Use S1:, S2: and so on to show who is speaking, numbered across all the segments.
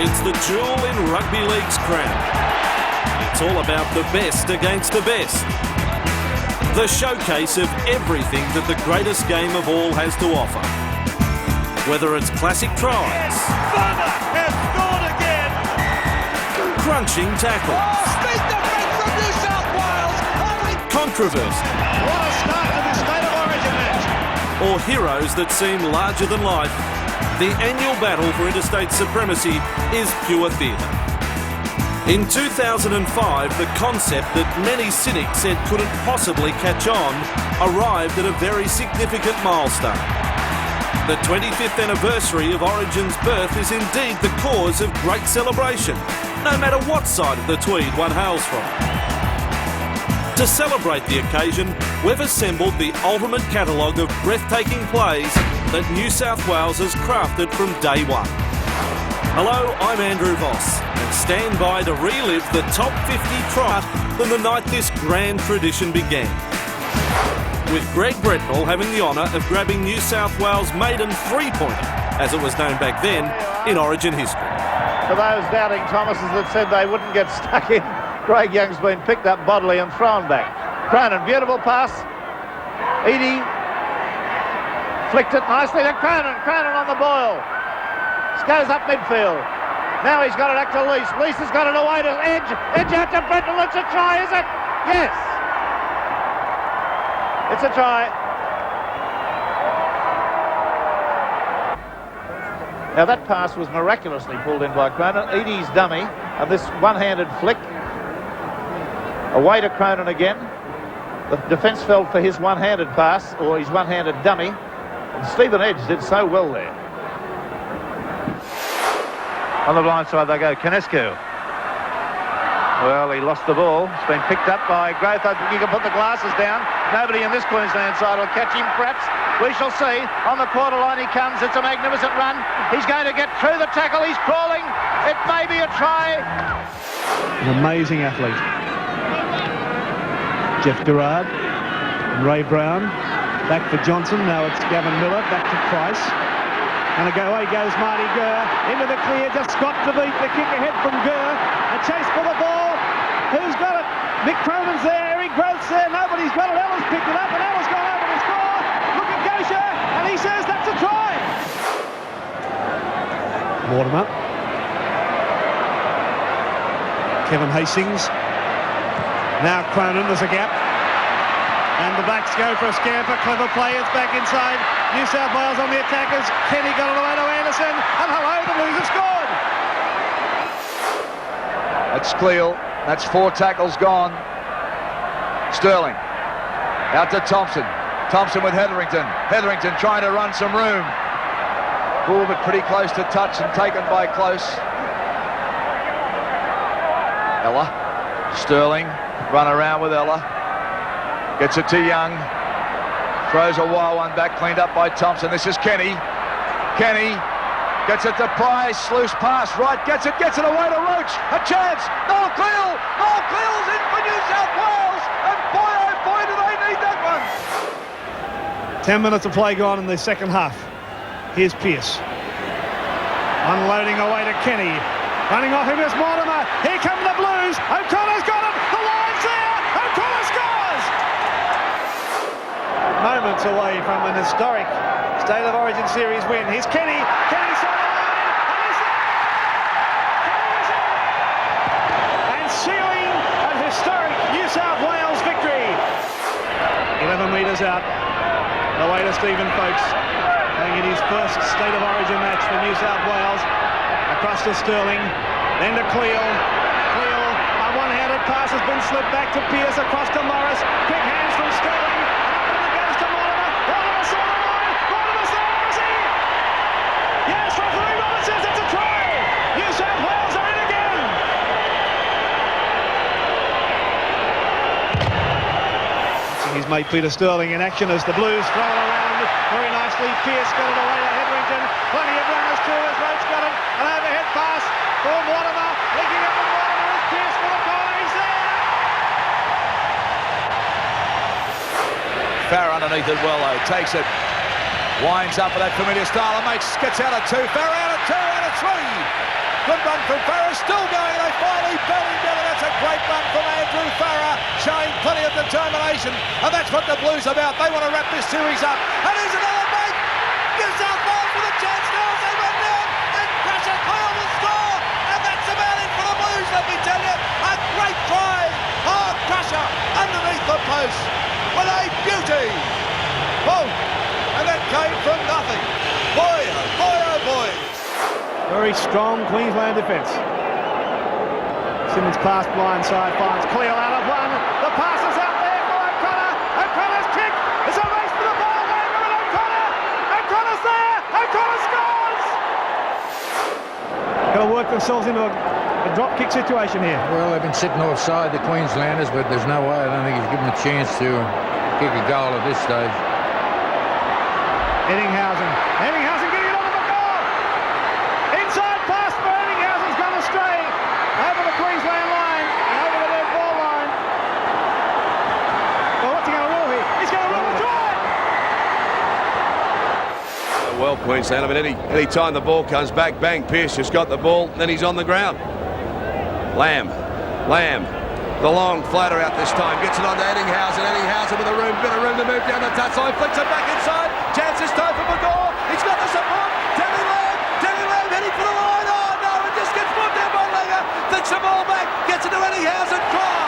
S1: It's the jewel in rugby league's crown. It's all about the best against the best. The showcase of everything that the greatest game of all has to offer. Whether it's classic tries,
S2: Farmer has scored again.
S1: Crunching tackles,
S2: Speed defence from New South Wales.
S1: controversy,
S2: What a start to this State of Origin match.
S1: or heroes that seem larger than life, the annual battle for interstate supremacy is pure theatre. In 2005, the concept that many cynics said couldn't possibly catch on arrived at a very significant milestone. The 25th anniversary of Origin's birth is indeed the cause of great celebration, no matter what side of the Tweed one hails from. To celebrate the occasion, we've assembled the ultimate catalogue of breathtaking plays that New South Wales has crafted from day one. Hello, I'm Andrew Voss, and stand by to relive the top 50 tries than the night this grand tradition began. With Greg Bretnell having the honour of grabbing New South Wales' maiden three-pointer, as it was known back then, in Origin history.
S3: For those doubting Thomases that said they wouldn't get stuck in, Craig Young's been picked up bodily and thrown back. Cronin, beautiful pass. Eadie flicked it nicely to Cronin. Cronin on the boil. Goes up midfield. Now he's got it back to Lease. Lease has got it away to Edge. Edge out to Bretnell. It's a try, is it? Yes. It's a try. Now that pass was miraculously pulled in by Cronin. Eadie's dummy, and this one-handed flick away to Cronin again. The defence fell for his one-handed pass, or his one-handed dummy, and Stephen Edge did so well there. On the blind side they go. Canescu. Well, he lost the ball. It's been picked up by Growth. I think you can put the glasses down. Nobody in this Queensland side will catch him, perhaps. We shall see. On the quarter line he comes. It's a magnificent run. He's going to get through the tackle. He's crawling. It may be a try.
S4: An amazing athlete. Jeff Gerard and Ray Brown. Back for Johnson. Now it's Gavin Miller. Back to Price. And away goes Marty Gurr. Into the clear. Just got to beat the kick ahead from Gurr. A chase for the ball. Who's got it? Mick Cronin's there. Eric Growth's there. Nobody's got it. Ella's picked it up and Ella's gone over to score. Look at Gosha. And he says that's a try. Mortimer. Kevin Hastings. Now Cronin. There's a gap. And the Blacks go for a scamper. Clever play. It's back inside. New South Wales on the attackers. Kenny got it away to Anderson. And hello, the Blues have scored.
S5: That's Cleal. That's 4 tackles gone. Sterling. Out to Thompson. Thompson with Hetherington. Hetherington trying to run some room. Pulled it pretty close to touch and taken by Close. Ella. Sterling. Run around with Ella. Gets it to Young. Throws a wild one back, cleaned up by Thompson. This is Kenny. Kenny gets it to Price. Loose pass right. Gets it away to Roach. A chance. Noel Cleal. Noel Cleal's in for New South Wales. And boy, oh boy, do they need that one.
S4: 10 minutes of play gone in the second half. Here's Pearce. Unloading away to Kenny. Running off him is Mortimer. Here come the Blues. O'Connor's got it. The line's there. O'Connor scores. Moments away from an historic State of Origin Series win. Here's Kenny. Kenny's on the line. And he's there. Kenny's in. And sealing a historic New South Wales victory. 11 metres out. Away to Stephen Folkes. Playing in his first State of Origin match for New South Wales. Across to Sterling. Then to Cleal. Cleal, a one-handed pass has been slipped back to Pearce. Across to Morris. Quick hands from Sterling. His mate Peter Sterling in action as the Blues throw it around very nicely. Pearce got it away to Hetherington. Plenty of runners too as Roach got it. An overhead pass for Mortimer. Linking up with Mortimer as Pearce for the corner. He's there.
S5: Farah underneath it well though. Takes it. Winds up with that familiar style and gets out of 2. Farah out of 2, out of 3.
S4: Good run from Farah, still going. They finally bell him down, and that's a great run from Andrew Farah, showing plenty of determination. And that's what the Blues are about. They want to wrap this series up. And here's another break. New South Wales with a chance now as they run down. And Crusher Kyle will score. And that's about it for the Blues, let me tell you. A great try. Oh, Crusher underneath the post. What a beauty. Oh, and that came from nothing. Boy, oh boy, oh boy. Very strong Queensland defence. Simmons pass blindside, finds Cleo out of one. The pass is out there for O'Connor. O'Connor's kick. It's a race for the ball. Langer and O'Connor. O'Connor's there. O'Connor scores. Got to work themselves into a drop kick situation here.
S6: Well, they've been sitting offside, the Queenslanders, but there's no way. I don't think he's given a chance to kick a goal at this stage.
S4: Ettinghausen getting it onto the goal. Inside pass for Ettinghausen's gone astray. Over the Queensland line and over the dead ball line. Well, what's he going to rule here? He's going to rule a try.
S7: Well, Queensland, I mean, any time the ball comes back, bang, Pearce just got the ball, then he's on the ground. Lamb, the long flatter out this time, gets it on to Ettinghausen with a bit of room to move down the touchline, flicks it back inside, chance this time for Magor, he's got the support, Terry Lamb heading for the line, oh no, it just gets put down by Langer, flicks the ball back, gets it to Ettinghausen, try!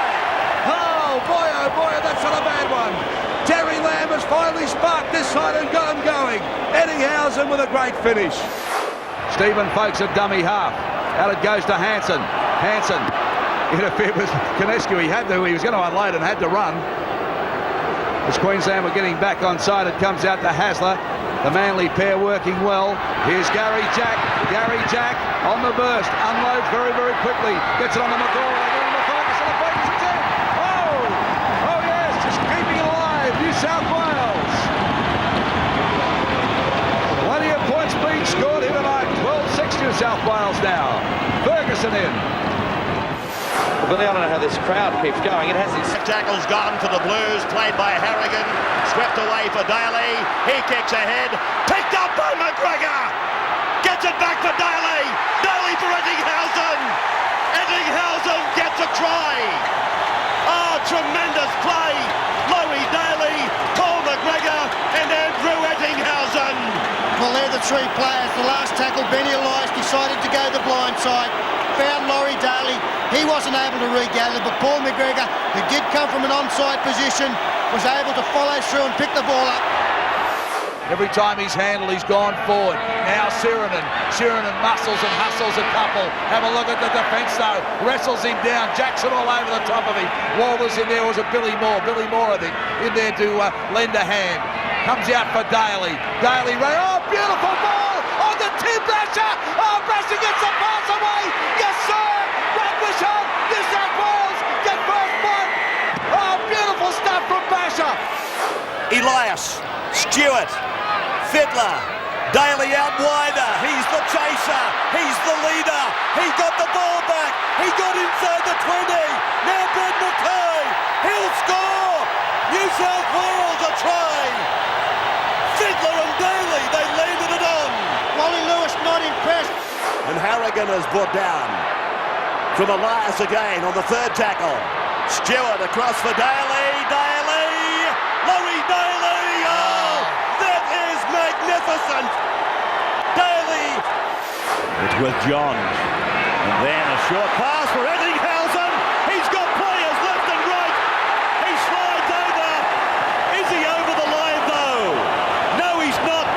S7: Oh boy, that's not a bad one. Terry Lamb has finally sparked this side and got him going. Ettinghausen with a great finish.
S5: Stephen Folkes at dummy half. Out it goes to Hansen. Hansen interfered with Konescu. He was going to unload and had to run. As Queensland were getting back on side, it comes out to Hasler. The Manly pair working well. Here's Gary Jack. Gary Jack on the burst. Unloads very, very quickly. Gets it on the Magor. They get on the Folkes and the Folkes is in. Oh yes, just keeping it alive. New South Wales. Plenty of points being scored here tonight. 12-6 New South Wales now. Ferguson in.
S8: Billy, I don't know how this crowd keeps going. It has its
S2: Tackle's gone for the Blues, played by Harrigan. Swept away for Daly. He kicks ahead. Picked up by McGregor. Gets it back for Daly. Daly for Ettinghausen. Ettinghausen gets a try. Oh, tremendous play. Laurie Daly, Paul McGregor, and Andrew Ettinghausen.
S9: Well, they're the three players. The last tackle, Benny Elias decided to go the blind side. Found Laurie Daly. He wasn't able to regather, but Paul McGregor, who did come from an onside position, was able to follow through and pick the ball up.
S5: Every time he's handled, he's gone forward. Now Sirinen muscles and hustles a couple. Have a look at the defence though. Wrestles him down. Jackson all over the top of him. Walters in there. Was it Billy Moore? Billy Moore, I think, in there to lend a hand. Comes out for Daly. Daly, oh, beautiful ball on the Tim Brasher. Oh, Brasher gets the pass away. Yes, sir. Rugby-shot. New South Wales get first blood. Oh, beautiful stuff from Brasher.
S2: Elias, Stewart, Fittler, Daly out wider. He's the chaser. He's the leader. He got the ball back. He got inside the 20. Now Ben McKay. He'll score. New South Wales a try. Fittler and Daly, they landed it on.
S9: Wally Lewis not impressed.
S2: And Harrigan is brought down. From Elias again on the third tackle. Stewart across for Daly. Laurie Daly. Oh, that is magnificent. Daly. It's with Johns. And then a short pass for Ettinghausen. He's got players left and right. He slides over. Is he over the line though? No, he's not.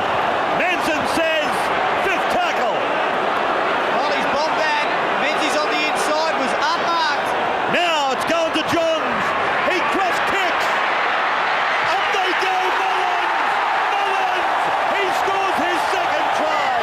S2: Manson says fifth tackle.
S9: Well, he's bombed that. Menzies on the inside was unmarked.
S2: Now it's going to Johns. He cross kicks. Up they go, Mullins. He scores his second try.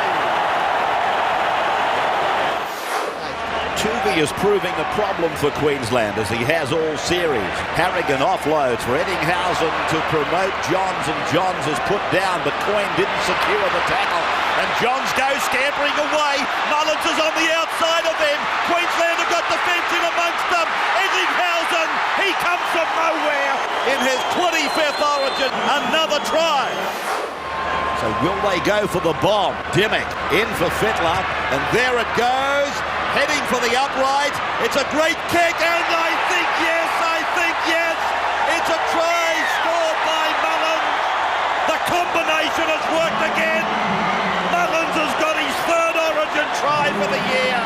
S2: Tuvey is proving a problem for Queensland as he has all series. Harrigan offloads for Ettinghausen to promote Johns, and Johns is put down, but Coyne didn't secure the tackle. And Johns goes scampering away. Mullins is on the outside of him. Queensland have got the fence in amongst them. Ettinghausen, he comes from nowhere in his 25th origin. Another try. So will they go for the bomb? Dimmick in for Fittler, and there it goes, heading for the upright. It's a great kick, and I think yes, it's a try scored by Mullins. The combination has worked again. Mullins has got his third Origin try for the year.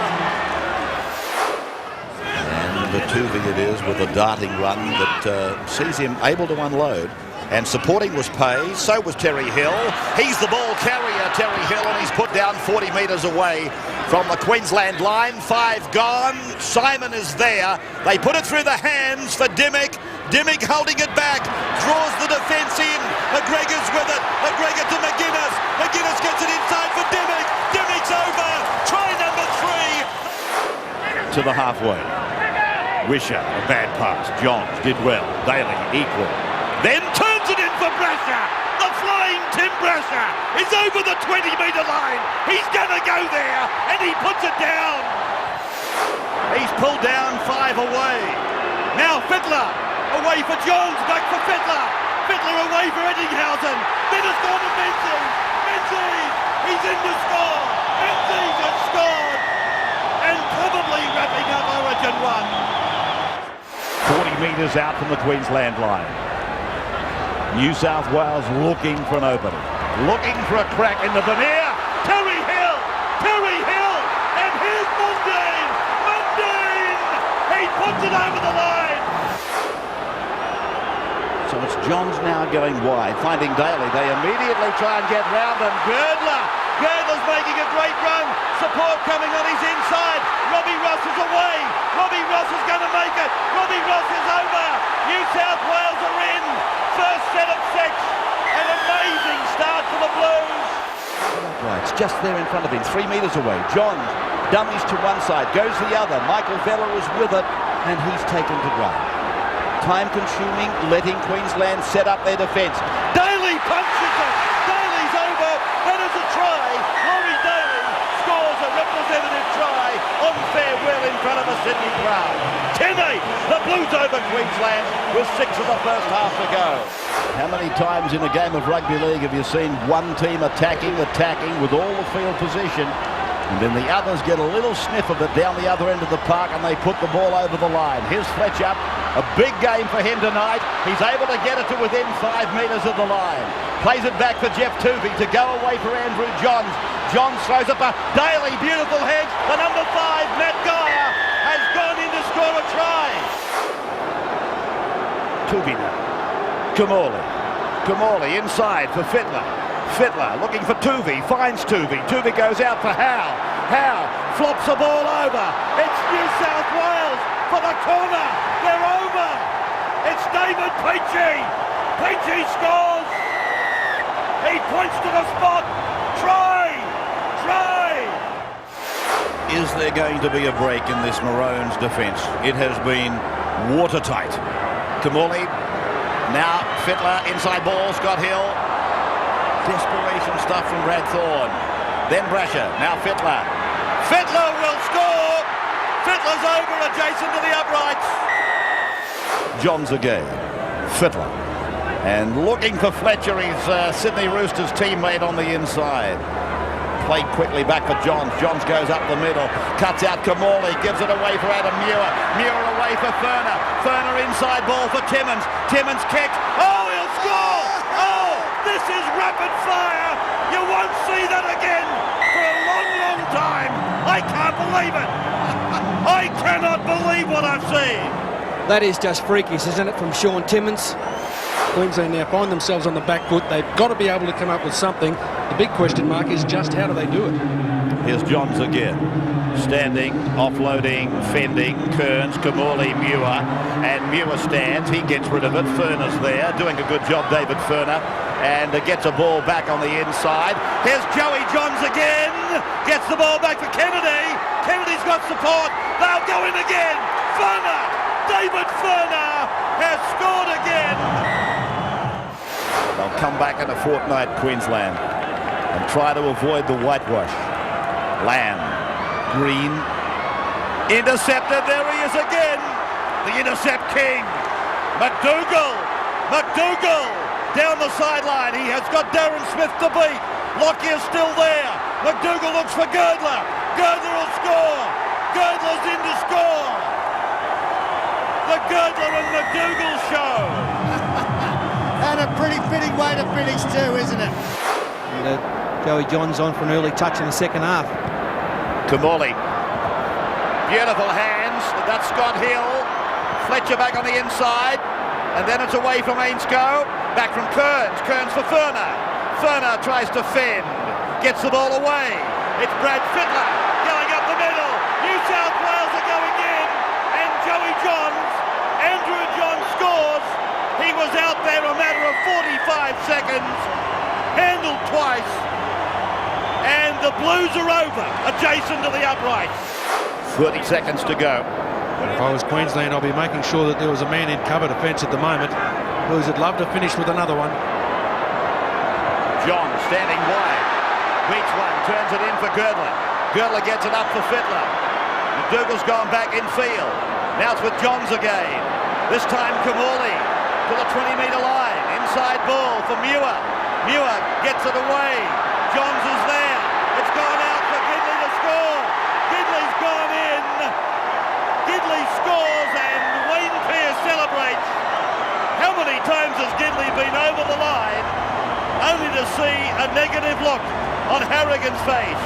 S2: And the Tuvey it is with a darting run that sees him able to unload. And supporting was Pay, so was Terry Hill. He's the ball carrier, Terry Hill, and he's put down 40 metres away from the Queensland line. 5 gone. Simon is there. They put it through the hands for Dimmick. Dimmick holding it back, draws the defence in. McGregor's with it. McGregor to McGuinness. McGuinness gets it inside for Dimmick. Dimmick's over. Try number 3. To the halfway. Wisher, a bad pass. Johns did well. Daly equal. Then turns it in for Brasher. The flying Tim Brasher is over the 20-metre line. He's going to go there, and he puts it down. He's pulled down 5 away. Now Fittler away for Jones, back for Fittler. Fittler away for Eddinghausen. Then it's gone to Menzies. Menzies, he's in to score. Menzies has scored, and probably wrapping up Origin 1. 40 metres out from the Queensland line. New South Wales looking for an opening. Looking for a crack in the veneer. Terry Hill! Terry Hill! And here's Mundine! Mundine! He puts it over the line! So it's Johns now going wide, finding Daly. They immediately try and get round him. Girdler's making a great run. Support coming on his inside. Robbie Ross is away. Robbie Ross is going to make it. Robbie Ross is over. New South Wales are in. First set of 6. An amazing start for the Blues. Right, it's just there in front of him, 3 metres away. Johns dummies to one side, goes the other. Michael Vella is with it, and he's taken to ground. Time consuming, letting Queensland set up their defence. Daly punches it. Daly's over. That is a try. Laurie Daly scores a representative try on farewell in front of a Sydney crowd. 10-8. The Blues over Queensland with 6 of the first half to go. How many times in a game of rugby league have you seen one team attacking with all the field position, and then the others get a little sniff of it down the other end of the park and they put the ball over the line? Here's Fletcher. A big game for him tonight. He's able to get it to within 5 metres of the line. Plays it back for Jeff Tuvey to go away for Andrew Johns. Johns throws it back. Daly, beautiful hedge. The number 5, Matt Geyer, has gone in to score a try. Tuvey now. Kamali inside for Fittler. Fittler looking for Tuvey, finds Tuvey. Tuvey goes out for Howe. Howe flops the ball over. It's New South Wales for the corner. They're over. It's David Peachey. Peachey scores. He points to the spot. Try. Is there going to be a break in this Maroons defence? It has been watertight. Kamali. Now Fittler, inside ball, Scott Hill. Desperation stuff from Brad Thorne. Then Brasher, now Fittler. Fittler will score! Fittler's over adjacent to the uprights. Johns again. Fittler. And looking for Fletcher, his Sydney Roosters teammate on the inside. Played quickly back for Johns. Johns goes up the middle. Cuts out Kamali. Gives it away for Adam Muir. Muir away for Furner. Furner inside ball for Timmins. Timmins kicks. Oh, he'll score! Oh, this is rapid fire. You won't see that again for a long time. I can't believe it. I cannot believe what I've seen.
S10: That is just freakish, isn't it, from Sean Timmins? Queensland now find themselves on the back foot. They've got to be able to come up with something. The big question mark is just how do they do it?
S2: Here's Johns again. Standing, offloading, fending, Kearns, Kamali, Muir, and Muir stands. He gets rid of it. Furner's there, doing a good job, David Furner, and gets a ball back on the inside. Here's Joey Johns again. Gets the ball back for Kennedy. Kennedy's got support. They'll go in again. Furner, David Furner has scored again. They'll come back in a fortnight, Queensland, and try to avoid the whitewash. Lamb, Green, intercepted. There he is again. The intercept king. McDougall down the sideline. He has got Darren Smith to beat. Lockyer's still there. McDougall looks for Girdler. Girdler will score. Girdler's in to score. The Girdler and McDougall show.
S9: And a pretty fitting way to finish too, isn't it?
S10: And, Joey Johns on for an early touch in the second half.
S2: To Morley. Beautiful hands. That's Scott Hill. Fletcher back on the inside. And then it's away from Ainscough. Back from Kearns. Kearns for Furner. Furner tries to fend. Gets the ball away. It's Brad Fittler going up the middle. New South Wales are going in. And Joey Johns, Andrew Johns scores. He was out there a matter of 45 seconds. Handled twice. And the Blues are over, adjacent to the uprights. 30 seconds to go.
S10: If I was Queensland, I'll be making sure that there was a man in cover defence at the moment. Blues would love to finish with another one.
S2: John standing wide. Beats one, turns it in for Girdler. Girdler gets it up for Fittler. McDougall's gone back in field. Now it's with Johns again. This time Kamali to the 20-metre line. Inside ball for Muir. Muir gets it away. Johns is there. It's gone out for Gidley to score. Gidley's gone in. Gidley scores and Wayne Pearce celebrates. How many times has Gidley been over the line only to see a negative look on Harrigan's face?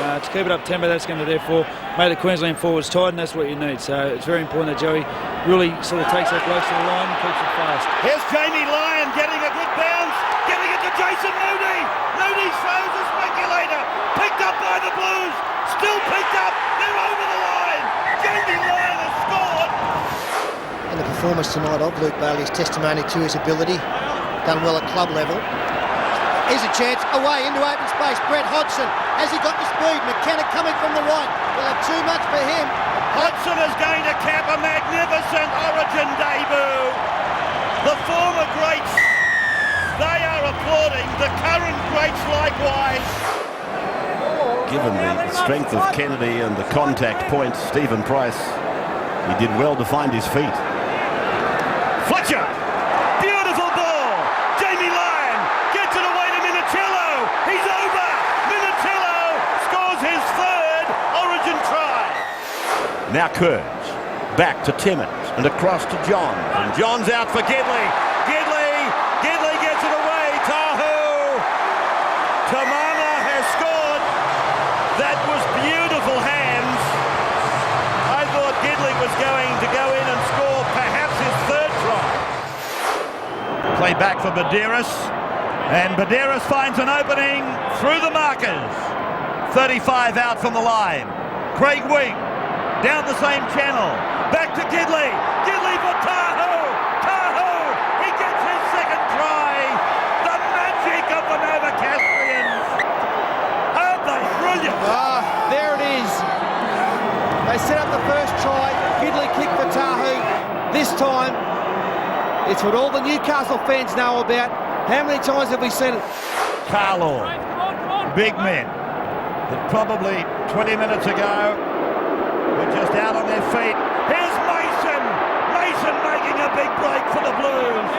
S11: To keep it up tempo, that's going to therefore make the Queensland forwards tight, and that's what you need. So it's very important that Joey really sort of takes that close to the line and keeps it fast.
S2: Here's Jamie Lyon getting a good bounce, getting it to Jason Mooney. Mooney throws a speculator, picked up by the Blues, still picked up, they're over the line. Jamie Lyon has scored.
S9: And the performance tonight of Luke Bailey is testimony to his ability. Done well at club level. Here's a chance, away into open space. Brett Hodgson, has he got the speed? McKenna coming from the right. Will have too much for him.
S2: Hodgson is going to cap a magnificent Origin debut. The former greats, they are applauding. The current greats likewise. Given the strength of Kennedy and the contact points, Stephen Price, he did well to find his feet. Fletcher, beautiful ball. Jamie Lyon gets it away to Minicello. He's over. Minicello scores his third Origin try. Now Kearns, back to Timmins and across to Johns. And Johns out for Gidley. Gidley gets it away. Tahu. Tamana has scored. That was beautiful hands. I thought Gidley was going to go in and score perhaps his third try. Play back for Badeiras. And Badeiras finds an opening through the markers. 35 out from the line. Craig Wing down the same channel. Back to Gidley. Gidley for Tahu. Tahu. He gets his second try. The magic of the Novocastrians. Aren't they brilliant?
S4: There it is. They set up the first try. Gidley kick for Tahu. This time, it's what all the Newcastle fans know about. How many times have we seen it?
S2: Carlaw. Big men. That probably 20 minutes ago were just out on their feet. Here's Mason. Mason making a big break for the Blues.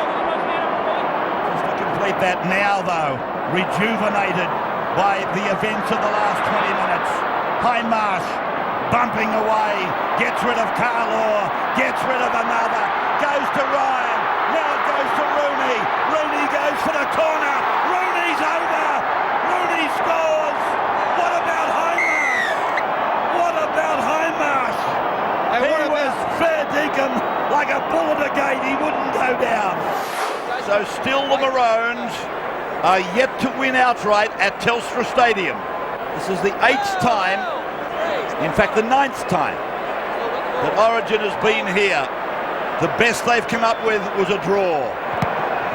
S2: Just to complete that now, though, rejuvenated by the events of the last 20 minutes. Hindmarsh bumping away, gets rid of Carlaw, gets rid of another, goes to Ryan, now it goes to Rooney. Rooney goes for the corner. Rooney's over. Rooney scores. What about Hindmarsh? What about Hindmarsh? He was fair dinkum like a bull at a gate. He wouldn't go down. So still the Maroons are yet to win outright at Telstra Stadium. This is the 8th time, in fact the 9th time, that Origin has been here. The best they've come up with was a draw.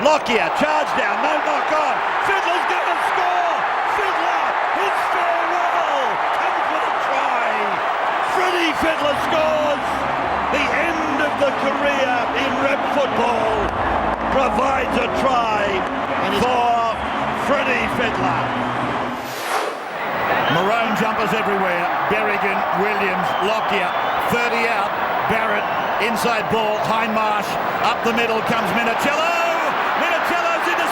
S2: Lockyer, charge down, no knock on. Fiddler's going to score. Fiddler, his farewell, comes with a try. Freddie Fiddler scores. The end of the career in rep football provides a try for Freddie Fiddler. Maroon jumpers everywhere. Berrigan, Williams, Lockyer, 30 out. Barrett, inside ball, Hindmarsh, up the middle comes Minicello. Minicello's into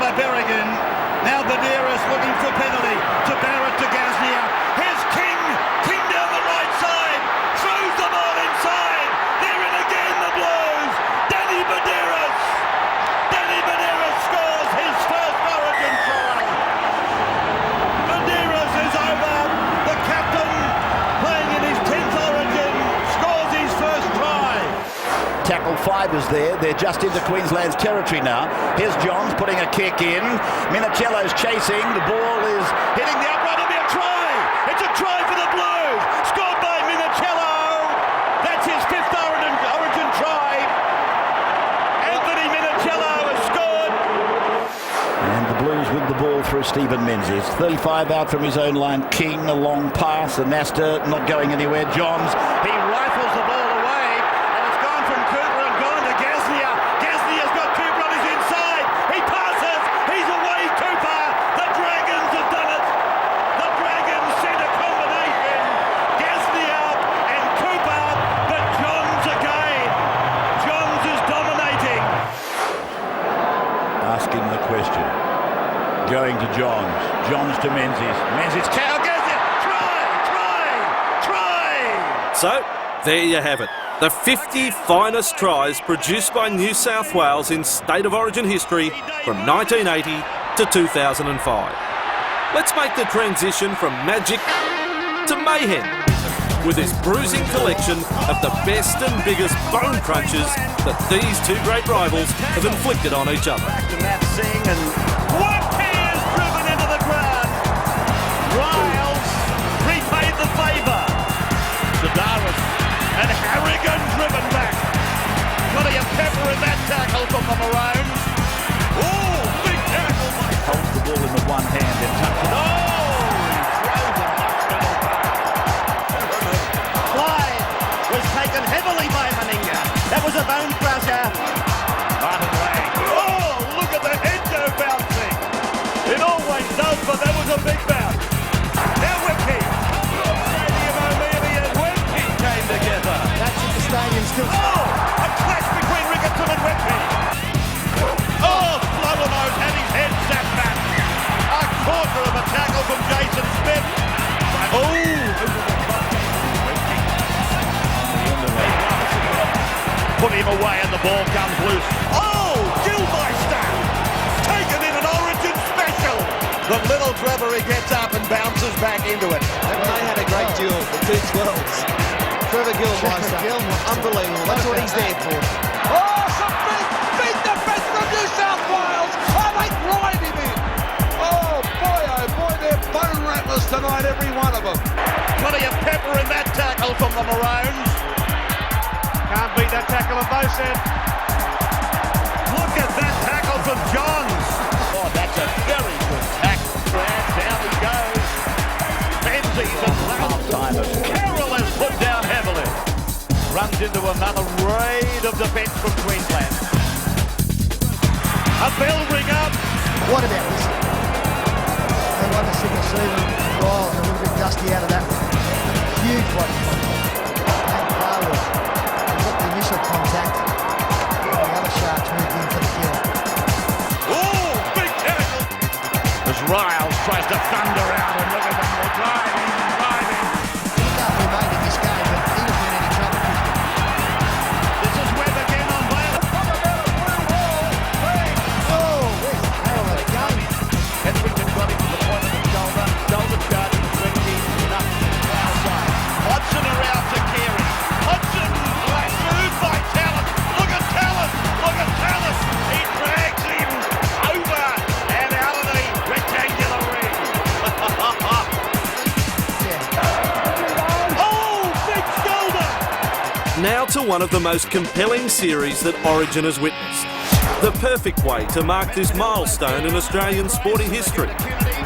S2: by Berrigan. Now Badeiras looking for a penalty. To Barrett, to Gasnier. Here's King. King down the right side. Throws the ball inside. They're in again, the Blues. Danny Badeiras. Danny Badeiras scores his first Origin try. Badeiras is over. The captain, playing in his 10th Origin, scores his first try.
S12: Tackle 5 is there. They're just into Queensland's territory now. Here's Johns putting a kick in. Minicello's chasing. The ball is hitting the upright. It'll be a try. It's a try for the Blues. Scored by Minicello. That's his 5th Origin try. Anthony Minicello has scored. And the Blues with the ball through Stephen Menzies. 35 out from his own line. King, a long pass. And Nasta not going anywhere. Johns, he rifles the ball away. And it's gone from Cooper and gone to Gasnier. Gasnier's got Cooper on his inside. He passes. He's away, Cooper. The Dragons have done it. The Dragons sent a combination. Gasnier and Cooper. But Johns again. Johns is dominating. Asking the question. Going to Johns. Johns to Menzies. Menzies, Gasnier. Try.
S1: So, there you have it. The 50 finest tries produced by New South Wales in State of Origin history from 1980 to 2005. Let's make the transition from magic to mayhem with this bruising collection of the best and biggest bone crunches that these two great rivals have inflicted on each other.
S12: Back to Matt Singh, and what he is driven into the ground. Riles repaid the favour. Sedaris and Harrigan driven back. Plenty of pepper in that tackle from the Maroons. Oh, big tackle. Holds the ball in the one hand and touches it. Oh, he throws a Clyde was taken heavily by Meninga. That was a bone crusher. Martin Lang. Oh, look at the head go bouncing. It always does, but that was a big bounce. Now Whipkey. Stadium O'Mealy and Whipkey came together.
S9: That's at the stadium still.
S12: Oh, a clash between Ricketson and Whipkey. Oh, Flowernose had his head zapped back. A quarter of a tackle from Jason Smith. Oh, put him away and the ball comes loose. Oh, Gilmeister. Taken in an Origin special. The little Trevor, he gets up and bounces back into it.
S8: They had a great duel, the two 12s. Trevor Gilmeister, unbelievable. That's what he's there for. Oh, some big defence from New South Wales. Oh, they grind him in. Oh, boy, they're bone rattlers tonight, every one of them.
S12: Plenty of pepper in that tackle from the Maroons.
S4: Can't beat that tackle on both ends.
S12: Look at that tackle from Johns. Oh, that's a very good tackle. Down he goes. Menzies and Loudon. Carroll has put down heavily. Runs into another raid of defence from Queensland. A bell ring up.
S9: What about this? They won the single season. Riles a little bit dusty out of that one. Huge body contact. And Carwood. Got the initial contact. And the other Sharks moved in for the kill.
S12: Oh, big tackle. As Riles tries to thunder out and look at them. They're driving.
S9: He's not been made in this game, but he was in any trouble.
S12: This is Webb again on Baylor.
S9: Oh, where's Carroll at a game?
S12: Hetherington got him to the point of the shoulder. Shoulder charging 20 up outside. Hodgson around to Carey. Hodgson, last move by Talent. Look at Talent. He drags him over and out of the rectangular ring. Oh, big shoulder.
S1: Now to one of the most compelling series that Origin has witnessed. The perfect way to mark this milestone in Australian sporting history.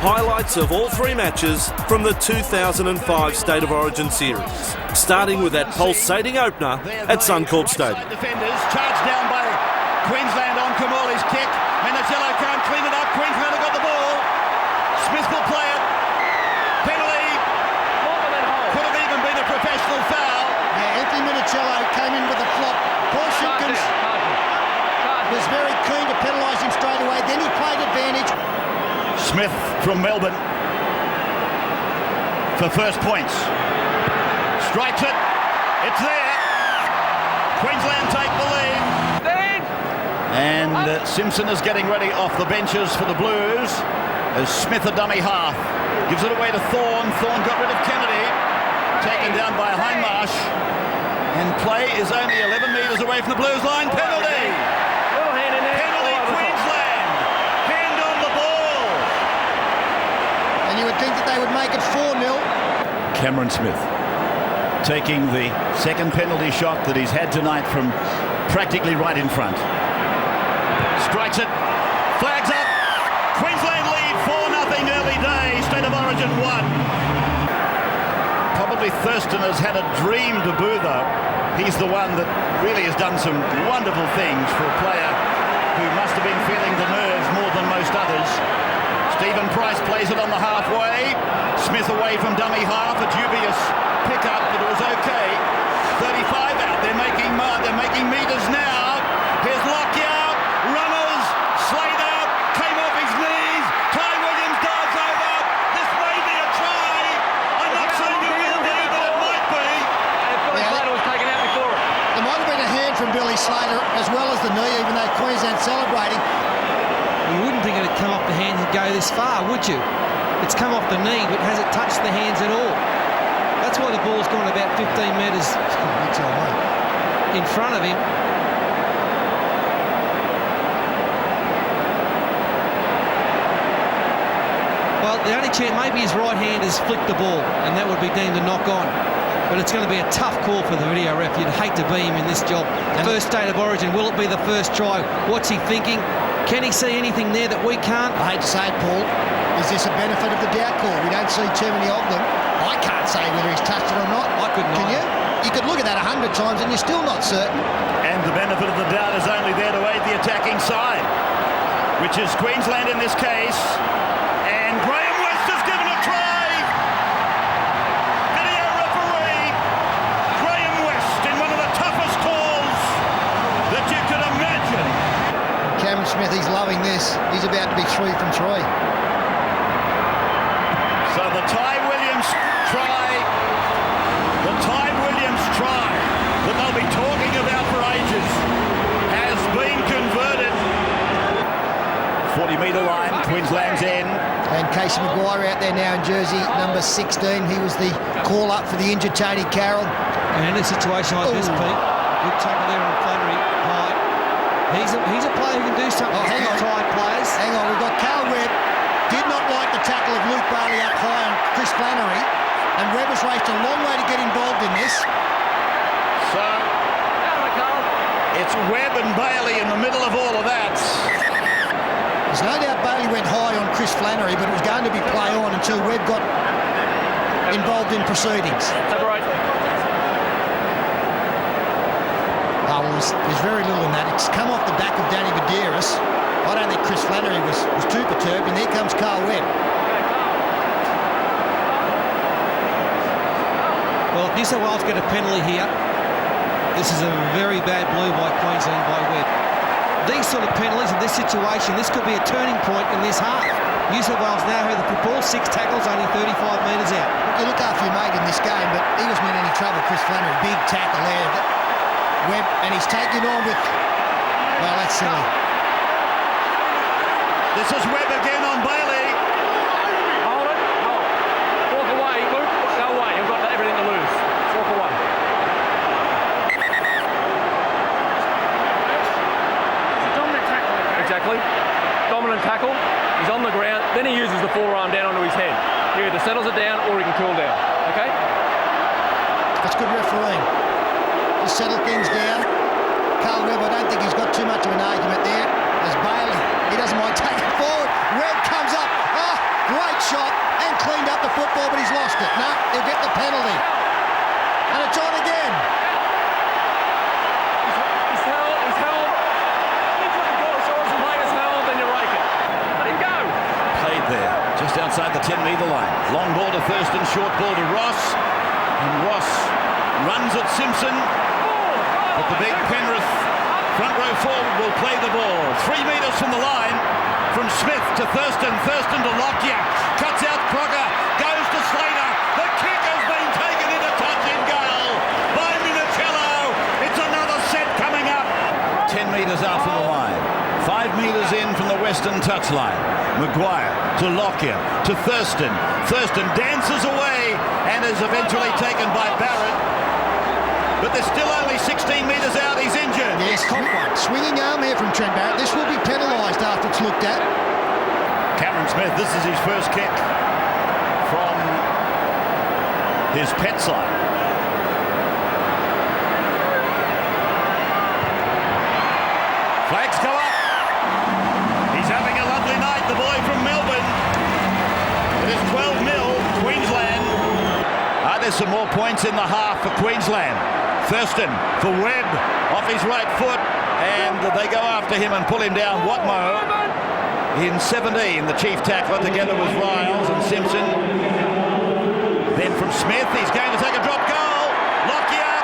S1: Highlights of all three matches from the 2005 State of Origin series, starting with that pulsating opener at Suncorp Stadium.
S12: Defenders charged down by Queensland on Kamali's kick. Minicello can't clean it up. Queensland have got the ball. Smith will play it. Penalty. Could have even been a professional foul.
S9: Yeah, Anthony Minicello came in with a flop. Paul Simpkins was very keen to penalise him straight away. Then he played advantage.
S12: Smith from Melbourne for first points. Strikes it. It's there. Queensland take the lead. And Simpson is getting ready off the benches for the Blues as Smith, a dummy half, gives it away to Thorne. Thorne got rid of Kennedy. Taken down by Hindmarsh. And play is only 11 metres away from the Blues line. Penalty!
S13: Little hand in there.
S12: Penalty, Queensland! Hand on the ball!
S9: And you would think that they would make it 4-0.
S12: Cameron Smith taking the second penalty shot that he's had tonight from practically right in front. Strikes it. Flags up. Queensland lead 4-0 early day. State of Origin 1. Probably Thurston has had a dream debut though. He's the one that really has done some wonderful things for a player who must have been feeling the nerves more than most others. Stephen Price plays it on the halfway. Smith away from dummy half. A dubious pickup, but it was okay. 35 out. They're making meters now. Here's Lockyer. Runners. Slater came off his knees. Ty Williams dives over. This may be a try. I'm not saying it will be, but it might be.
S13: Billy Slater was taken out before it.
S9: There might have been a hand from Billy Slater as well as the knee, even though Queensland celebrating.
S10: You wouldn't think it'd come off the hands and go this far, would you? It's come off the knee, but hasn't touched the hands at all. That's why the ball's gone about 15 metres in front of him. Well, the only chance, maybe his right hand has flicked the ball, and that would be deemed a knock on. But it's going to be a tough call for the video ref. You'd hate to be him in this job. First State of Origin. Will it be the first try? What's he thinking? Can he see anything there that we can't?
S9: I hate to say it, Paul. Is this a benefit of the doubt call? We don't see too many of them. I can't say whether he's touched it or not.
S10: I couldn't.
S9: Can you? You could look at that 100 times and you're still not certain.
S12: And the benefit of the doubt is only there to aid the attacking side, which is Queensland in this case. And Graham West has given a try. Video referee Graham West in one of the toughest calls that you could imagine.
S9: Cameron Smith, he's loving this. He's about to be 3 from 3.
S12: So the Ty Williams try that they'll be talking about for ages has been converted. 40-metre line, Queensland's end.
S9: And Casey Maguire out there now in jersey number 16. He was the call-up for the injured Tony Carroll.
S10: And in a situation like this, Pete, good tackle there on Flannery, high. He's a player who can do something.
S9: Oh, hang on.
S10: Tired players.
S9: Hang on, we've got Carl Webb. Did not like the tackle of Luke Bailey up high on Chris Flannery. And Webb has raced a long way to get involved in this.
S12: So it's Webb and Bailey in the middle of all of that.
S9: There's no doubt Bailey went high on Chris Flannery, but it was going to be play on until Webb got involved in proceedings. Oh, well, there's very little in that. It's come off the back of Danny Medeiros. I don't think Chris Flannery was too perturbed, and here comes Carl Webb.
S10: Well, if New South Wales get a penalty here, this is a very bad blue by Queensland by Webb. These sort of penalties in this situation, this could be a turning point in this half. New South Wales now have the football, 6 tackles, only 35 metres out.
S9: You look after your mate in this game, but he wasn't in any trouble, Chris Flannery. Big tackle there. Webb, and he's taking on with... Well, that's silly.
S12: This is Webb again on Bailey.
S13: Hold it. Hold. Walk away, Luke. Go away. You've got everything to lose. Walk away. Dominant tackle. Exactly. Dominant tackle. He's on the ground. Then he uses the forearm down onto his head. He either settles it down or he can cool down. Okay?
S9: That's good refereeing. Just settle things down. Carl Webb, I don't think he's got too much of an argument there. There's Bailey. He doesn't mind taking it forward. Webb comes up. Oh, great shot. And cleaned up the football, but he's lost it. No, he'll get the penalty. And it's on again.
S13: He's held. He's held. Player's held, then you rake it. Let him go.
S12: Played there, just outside the 10-metre line. Long ball to Thurston, short ball to Ross. And Ross runs at Simpson. But the big Penrith front row forward will play the ball. 3 metres from the line. from Smith to Thurston. Thurston to Lockyer. Cuts out Crocker. Goes to Slater. The kick has been taken into touch in goal by Minicello. It's another set coming up. 10 metres out from the line. 5 metres in from the western touchline. Maguire to Lockyer to Thurston. Thurston dances away and is eventually taken by Barrett. But they're still only 16 metres out. He's injured.
S9: Yes, top one. Swinging arm here from Trent Barrett. This will be penalised after it's looked at.
S12: Cameron Smith, this is his first kick from his pet side. Flags go up. He's having a lovely night, the boy from Melbourne. It is 12-0, Queensland. There's some more points in the half for Queensland. Thurston for Webb off his right foot, and they go after him and pull him down. Watmo in 17, the chief tackler, together with Riles and Simpson. Then from Smith, he's going to take a drop goal. Lockyer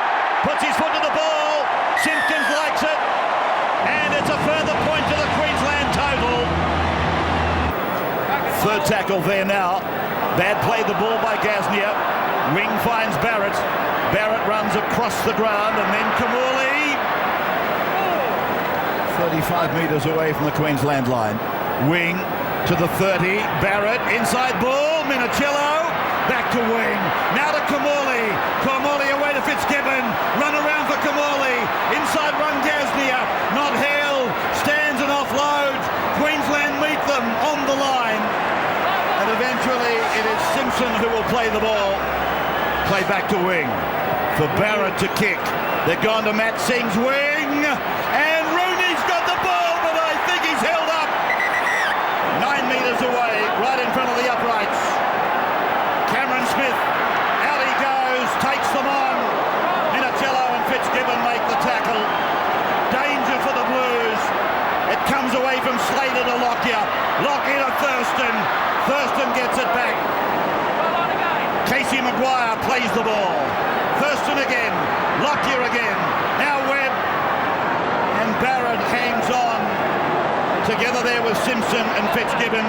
S12: puts his foot to the ball. Simpkins likes it, and it's a further point to the Queensland total. Third tackle there now. Bad play the ball by Gasnier. Wing finds Barrett. Barrett runs across the ground, and then Kamali. 35 metres away from the Queensland line. Wing to the 30. Barrett, inside ball. Minicello, back to Wing. Now to Kamali. Kamali away to Fitzgibbon. Run around for Kamali. Inside run Gasnier. Not Hale. Stands and offloads. Queensland meet them on the line. And eventually it is Simpson who will play the ball. Play back to Wing for Barrett to kick. They're gone to Matt Singh's wing, and Rooney's got the ball, but I think he's held up. 9 metres away, right in front of the uprights. Cameron Smith, out he goes, takes them on. Minicello and Fitzgibbon make the tackle. Danger for the Blues. It comes away from Slater to Lockyer. Lockyer to Thurston. Thurston gets it back. Casey Maguire plays the ball. Thurston again. Lockyer again. Now Webb. And Barrett hangs on. Together there with Simpson and Fitzgibbon.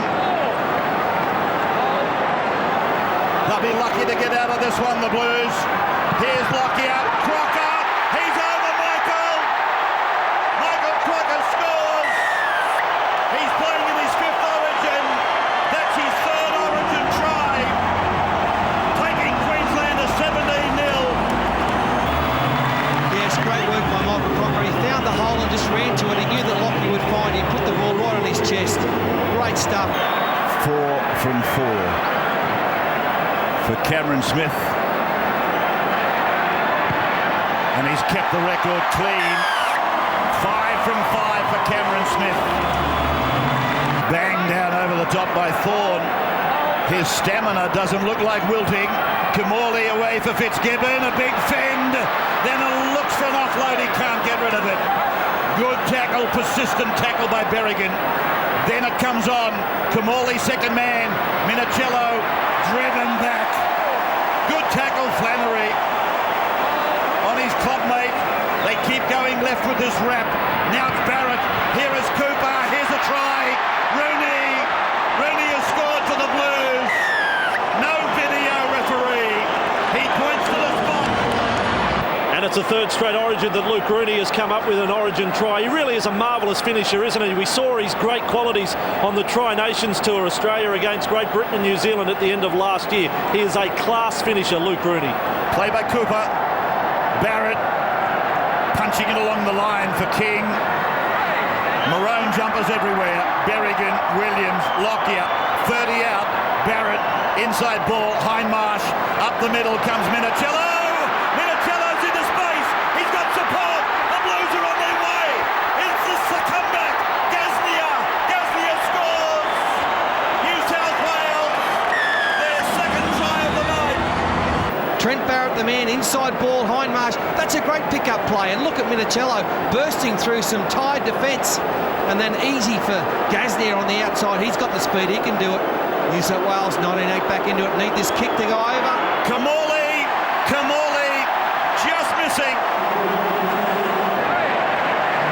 S12: They'll be lucky to get out of this one, the Blues. Here's Lockyer. Crocker. He's over Michael. Michael Crocker scores. He's playing in his 5th origin. That's his 3rd origin try. Taking Queensland to 17-0.
S10: Yes, great work by Michael Crocker. He found the hole and just ran to it. He knew that Lockyer would find him. Put the ball right on his chest. Great stuff.
S12: 4 from 4 for Cameron Smith. And he's kept the record clean. 5 from 5 for Cameron Smith. Banged down over the top by Thorne. His stamina doesn't look like wilting. Kamali away for Fitzgibbon. A big fend. Then looks for an offload. He can't get rid of it. Good tackle, persistent tackle by Berrigan. Then it comes on. Kamali second man. Minicello driven back. Good tackle, Flannery. On his clubmate. They keep going left with this wrap. Now it's Barrett. Here is Cooper. Here's a try. Rooney. Rooney has scored for the Blues. No video referee. He points to the spot.
S1: And it's a 3rd straight origin that Luke Rooney has come up with an origin try. He really is a marvellous finisher, isn't he? We saw his great qualities on the Tri Nations Tour, Australia against Great Britain and New Zealand at the end of last year. He is a class finisher, Luke Rooney.
S12: Play by Cooper. Barrett punching it along the line for King. Maroon jumpers everywhere. Berrigan, Williams, Lockyer, 30 out. Barrett, inside ball, Hindmarsh. Up the middle comes Minicello. Minicello's into space. He's got support. The Blues are on their way. It's the comeback. Gasnier. Gasnier scores. New South Wales, their 2nd try of the night.
S10: Trent Barrett, the man, inside ball, Hindmarsh. That's a great pickup play. And look at Minicello bursting through some tied defence. And then easy for Gasnier on the outside. He's got the speed. He can do it. New South Wales, 19-8 back into it. Need this kick to go over.
S12: Kamali. Kamali just missing.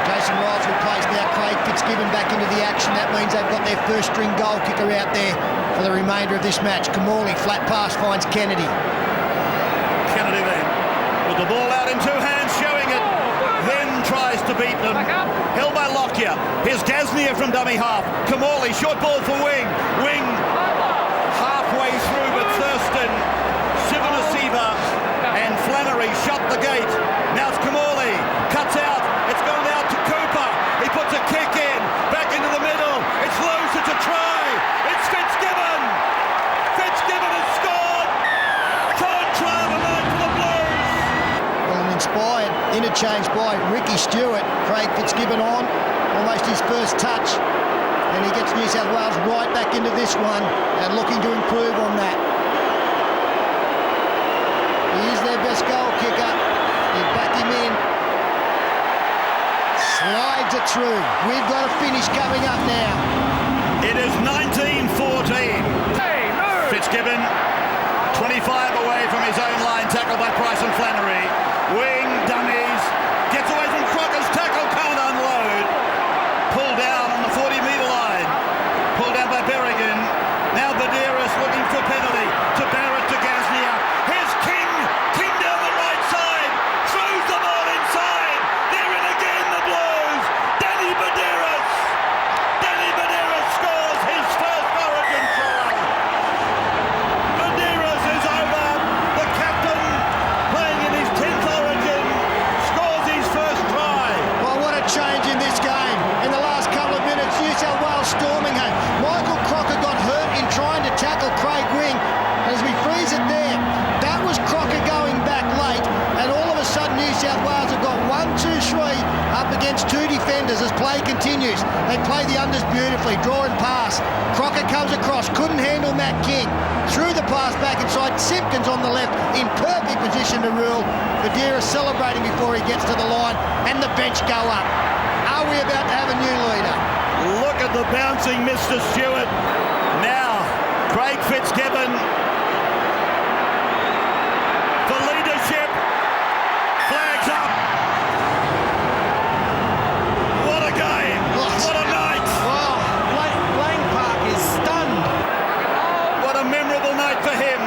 S9: Jason Riles will place now. Craig Fitzgibbon. Fitzgibbon back into the action. That means they've got their first string goal kicker out there for the remainder of this match. Kamali, flat pass, finds Kennedy.
S12: Kennedy then, with the ball out in two hands, showing it, then tries to beat them. Held by Lockyer. Here's Gasnier from dummy half. Kamali, short ball for Wing. Wing halfway through, but Thurston, Sivanasiva and Flannery shut the gate. Now it's Kamali, cuts out. It's gone out to Cooper. He puts a kick in, back into the middle. It's loose, it's a try. It's Fitzgibbon. Fitzgibbon has scored. Third try of the night for the Blues.
S9: Well, an inspired interchange by Ricky Stewart. Craig Fitzgibbon on, almost his first touch. And he gets New South Wales right back into this one and looking to improve on that. He is their best goal kicker. You back him in. Slides it through. We've got a finish coming up now.
S12: It is 19-14. Fitzgibbon, 25 away from his own line, tackled by Price and Flannery. Wing, dummies, gets away from Crocker's tackle, can't unload. Pulled down on the 40-metre line. Pulled down by Berrigan. Now Badeiras looking for penalty. To Barrett, to Gasnier. Here's King. King down the right side. Throws the ball inside. They're in again, the Blues. Danny Badeiras. Danny Badeiras scores his first Origin try. Badeiras is over. The captain, playing in his 10th Origin, scores his first try.
S9: Well, what a change in this game. In the last couple of minutes, New South Wales storming home. Michael Crocker got hurt in trying to tackle Craig Wing. And as we freeze it there, that was Crocker going back late. And all of a sudden, New South Wales have got 1-2-3 up against two defenders as play continues. They play the unders beautifully, draw and pass. Crocker comes across, couldn't handle Matt King. Threw the pass back inside. Simpkins on the left in perfect position to rule. Badeiras celebrating before he gets to the line. And the bench go up. Are we about to have a new leader?
S12: Look at the bouncing Mr. Stewart. Now, Craig Fitzgibbon for leadership. Flags up. What a game. What a night.
S10: Wow, Lang Park is stunned.
S12: What a memorable night for him.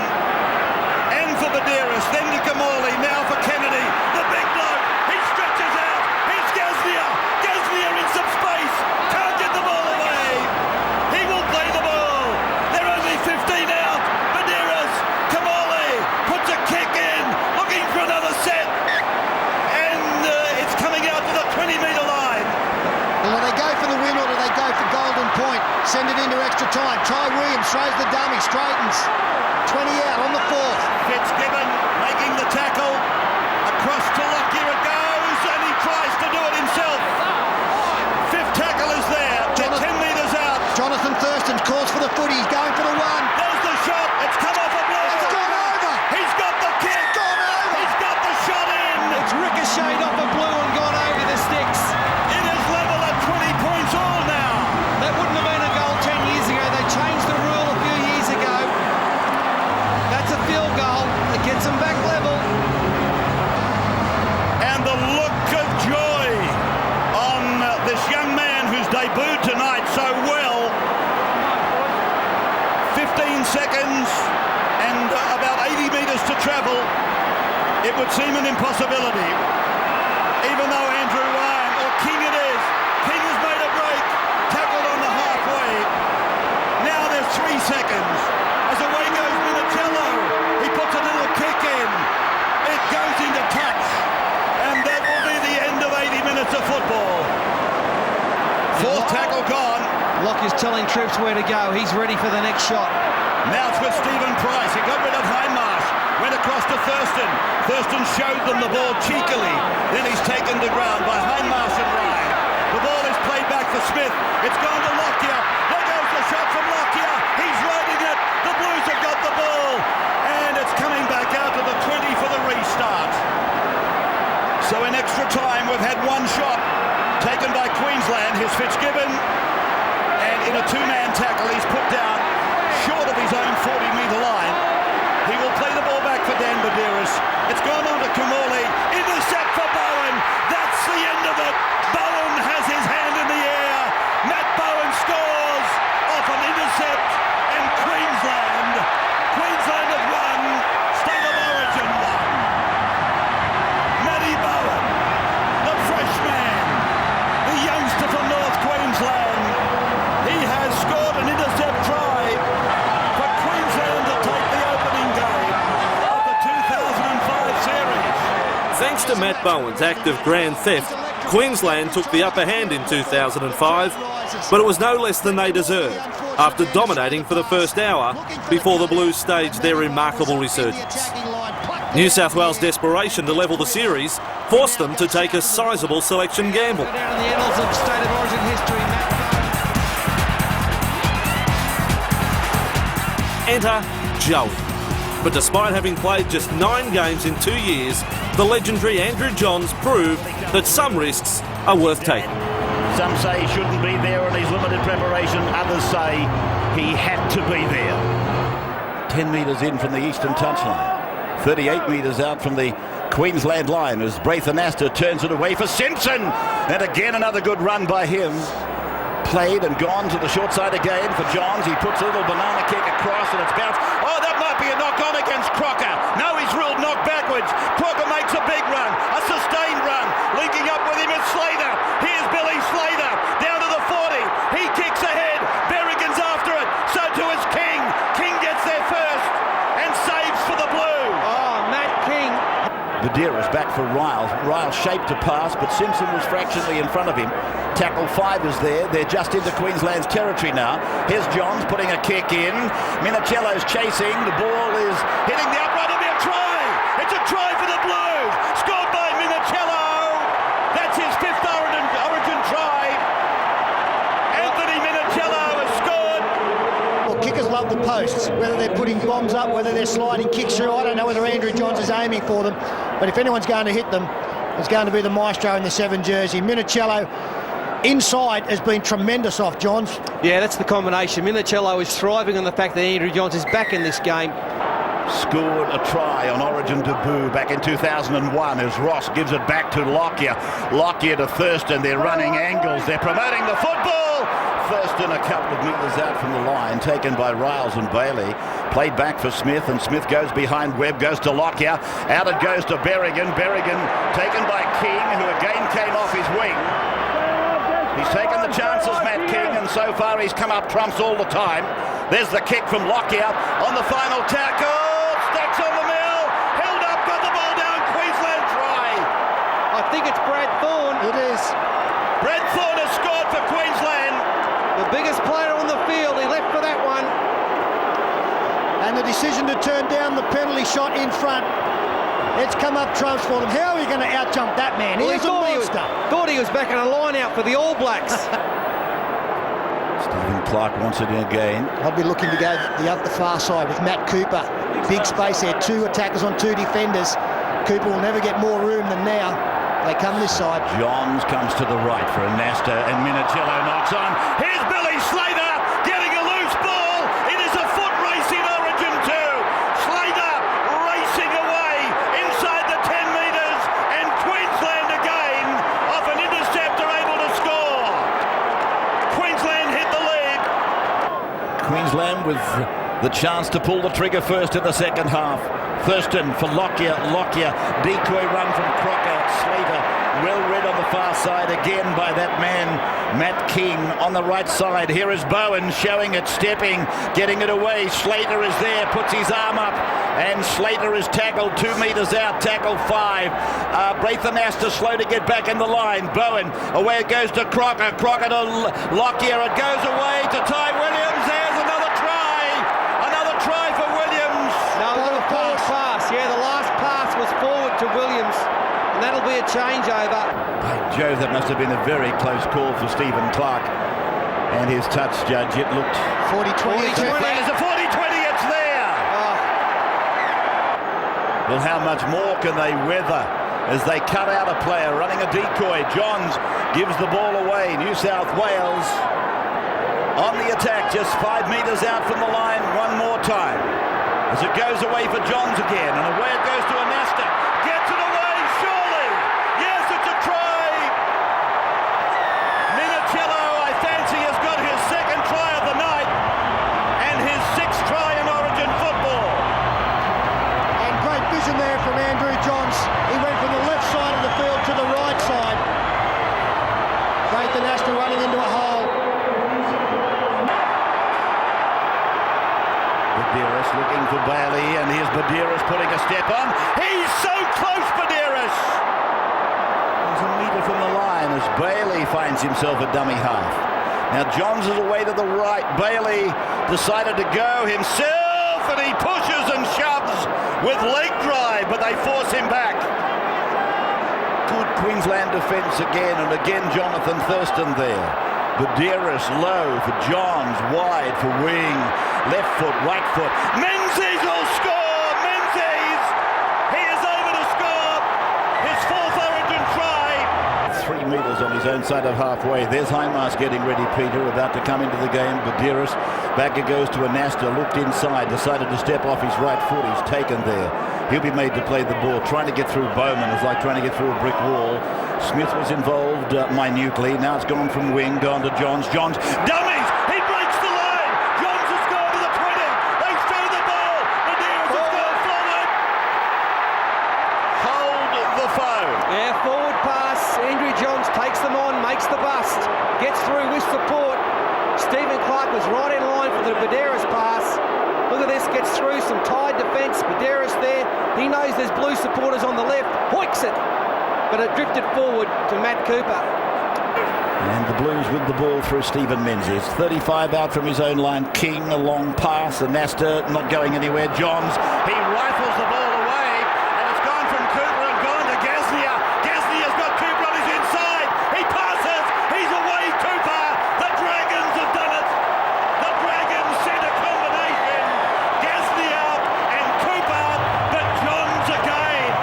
S12: And for Badeiras, then to Kamali, now for Kennedy. The big bloke. He stretches out. Here's Gasnier. Gasnier in some space. Can't get the ball away. He will play the ball. They're only 15 out. Badeiras. Kamali puts a kick in. Looking for another set. And it's coming out to the 20-metre line.
S9: Well, do they go for the win or do they go for golden point? Send it into extra time. Ty Williams throws the dummy, straightens. 20 out on the fourth.
S12: Fitzgibbon making the tackle. Across to Lockyer it goes, and he tries to do it himself. Fifth tackle is there. They're 10 metres out.
S9: Jonathan Thurston calls for the footy. He's going for the one.
S12: There's the shot. It's come off a blue.
S9: It's gone over.
S12: He's got the kick.
S9: It's gone over.
S12: He's got the shot in.
S10: It's ricocheted off a blue and gone over the sticks.
S12: It is level at 20 points all now.
S10: That wouldn't have been a goal 10 years ago. They changed the rule a few years ago. That's a field goal. It gets them back level.
S12: And the look of joy on this young man who's debuted tonight so well. 15 seconds and about 80 metres to travel. It would seem an impossibility. Even though Andrew Ryan, or King it is, King has made a break, tackled on the halfway. Now there's 3 seconds. As away goes Minatello. He puts a little kick in. It goes into touch. And that will be the end of 80 minutes of football. Fourth tackle gone.
S10: Lockier's telling troops where to go. He's ready for the next shot.
S12: Now it's with Stephen Price. He got rid of Hindmarsh. Went across to Thurston. Thurston showed them the ball cheekily. Then he's taken to ground by Hindmarsh and Ryan. The ball is played back for Smith. It's gone to Lockyer. There goes the shot from Lockyer. He's riding it. The Blues have got the ball. And it's coming back out to the 20 for the restart. So in extra time, we've had one shot taken by Queensland. Here's Fitzgibbon. And in a two-man tackle, he's put down short of his own 40-metre line. He will play the ball back for Dan Badeiras. It's gone on to Kamali. Intercept for Bowen. That's the end of it. Bowen has his hand in the air.
S1: Matt Bowen's act of grand theft, Queensland took the upper hand in 2005, but it was no less than they deserved after dominating for the first hour before the Blues staged their remarkable resurgence. New South Wales' desperation to level the series forced them to take a sizable selection gamble.
S10: Down in the annals of State of Origin history,
S1: Enter Joey. But despite having played just 9 games in 2 years, the legendary Andrew Johns proved that some risks are worth taking.
S12: Some say he shouldn't be there in his limited preparation. Others say he had to be there. 10 metres in from the eastern touchline. 38 metres out from the Queensland line as Braithen Astor turns it away for Simpson. And again another good run by him. Played and gone to the short side again for Johns. He puts a little banana kick across and it's bounced. Oh, that might be a knock on against Crocker. No, he's ruled knock backwards. Crocker makes a big run, a sustained run. Linking up with him is Slater. Here's Billy Slater down to the 40. He kicks ahead. Berrigan's after it. So too is King. King gets there first and saves for the Blues.
S10: Oh, Matt King.
S12: Badira's back for Ryle. Ryle shaped to pass, but Simpson was fractionally in front of him. Tackle 5 is there. They're just into Queensland's territory now. Here's Johns putting a kick in. Minicello's chasing. The ball is hitting the upright. It'll be a try. It's a try for the Blues. Scored by Minicello. That's his 5th Origin try. Anthony Minicello has scored.
S9: Well, kickers love the posts, whether they're putting bombs up, whether they're sliding kicks through. I don't know whether Andrew Johns is aiming for them, but if anyone's going to hit them, it's going to be the maestro in the 7 jersey. Minicello inside has been tremendous off Johns.
S10: Yeah, that's the combination. Minicello is thriving on the fact that Andrew Johns is back in this game.
S12: Scored a try on Origin debut back in 2001 as Ross gives it back to Lockyer. Lockyer to Thurston. They're running angles. They're promoting the football. Thurston a couple of metres out from the line, taken by Riles and Bailey. Played back for Smith, and Smith goes behind Webb, goes to Lockyer. Out it goes to Berrigan. Berrigan taken by King, who again came off his wing. He's taken the chances, Matt King, and so far he's come up trumps all the time. There's the kick from Lockyer on the final tackle. Stacks on the mill. Held up, got the ball down. Queensland try.
S10: I think it's Brad Thorne.
S9: It is.
S12: Brad Thorne has scored for Queensland.
S10: The biggest player on the field. He left for that one.
S9: And the decision to turn down the penalty shot in front. It's come up trumps for them. How are you going to out-jump that man?
S10: Well,
S9: He's a monster.
S10: Thought he was back in a line out for the All Blacks.
S12: Stephen Clark wants it in again.
S9: I'll be looking to go the far side with Matt Cooper. Big space there, 2 attackers on 2 defenders. Cooper will never get more room than now. They come this side.
S12: Johns comes to the right for a Nasta, and Minicello knocks on. Here's Billy Slater getting a loose ball. It is a foot race in Origin 2. Slater racing away inside the 10 metres, and Queensland again off an interceptor able to score. Queensland hit the lead. Queensland with the chance to pull the trigger first in the second half. Thurston for Lockyer. Lockyer, decoy run from Crocker. Slater well read on the far side again by that man, Matt King, on the right side. Here is Bowen showing it, stepping, getting it away. Slater is there, puts his arm up, and Slater is tackled 2 metres out, tackle 5. Braithen Astor slow to get back in the line. Bowen, away it goes to Crocker. Crocker to Lockyer. It goes away to Ty Williams. There's another try. Another try for Williams.
S10: No, it was a forward pass. Yeah, the last pass was forward to Williams. And that'll be a changeover.
S12: By Jove, that must have been a very close call for Stephen Clark and his touch judge. It looked
S9: 40-20.
S12: There's a 40-20, it's there.
S10: Oh.
S12: Well, how much more can they weather as they cut out a player running a decoy? Johns gives the ball away. New South Wales on the attack, just 5 metres out from the line one more time. As it goes away for Johns again, and away it goes to Anasta. Gets it away, surely. Yes, it's a try. Minicello, I fancy, has got his 2nd try of the night and his 6th try in Origin football.
S9: And great vision there from Andrew Johns. He went from the left side of the field to the right side. Braithen Astor running into a hole.
S12: Badiris looking for Bailey, and here's Badiris putting a step on. He's so a metre from the line as Bailey finds himself a dummy half. Now Johns is away to the right. Bailey decided to go himself, and he pushes and shoves with leg drive, but they force him back. Good Queensland defence again, and again Jonathan Thurston there. Badeiras low for Johns, wide for Wing, left foot, right foot. Menzies will score! Menzies! He is over to score his fourth Origin try. 3 metres on his own side of halfway. There's Hindmarsh getting ready, Peter, about to come into the game. Badeiras, back it goes to Anasta, looked inside, decided to step off his right foot. He's taken there. He'll be made to play the ball. Trying to get through Bowman is like trying to get through a brick wall. Smith was involved minutely. Now it's gone from Wing, gone to Johns. Johns, dummies! He breaks the line! Johns has gone to the 20. They throw the ball. Badeiras has gone forward. Hold the phone.
S10: Yeah, forward pass. Andrew Johns takes them on, makes the bust. Gets through with support. Stephen Clark was right in line for the Badeiras pass. Look at this, gets through some tied defence. Badeiras there. He knows there's blue supporters on the left. Hoiks it. But it drifted forward to Matt Cooper.
S12: And the Blues with the ball through Stephen Menzies. 35 out from his own line. King, a long pass. Anasta not going anywhere. Johns, he rifles the ball away. And it's gone from Cooper and gone to Gasnier. Gasnier's got Cooper on his inside. He passes. He's away too far. The Dragons have done it. The Dragons sent a combination. Gasnier and Cooper. But Johns again.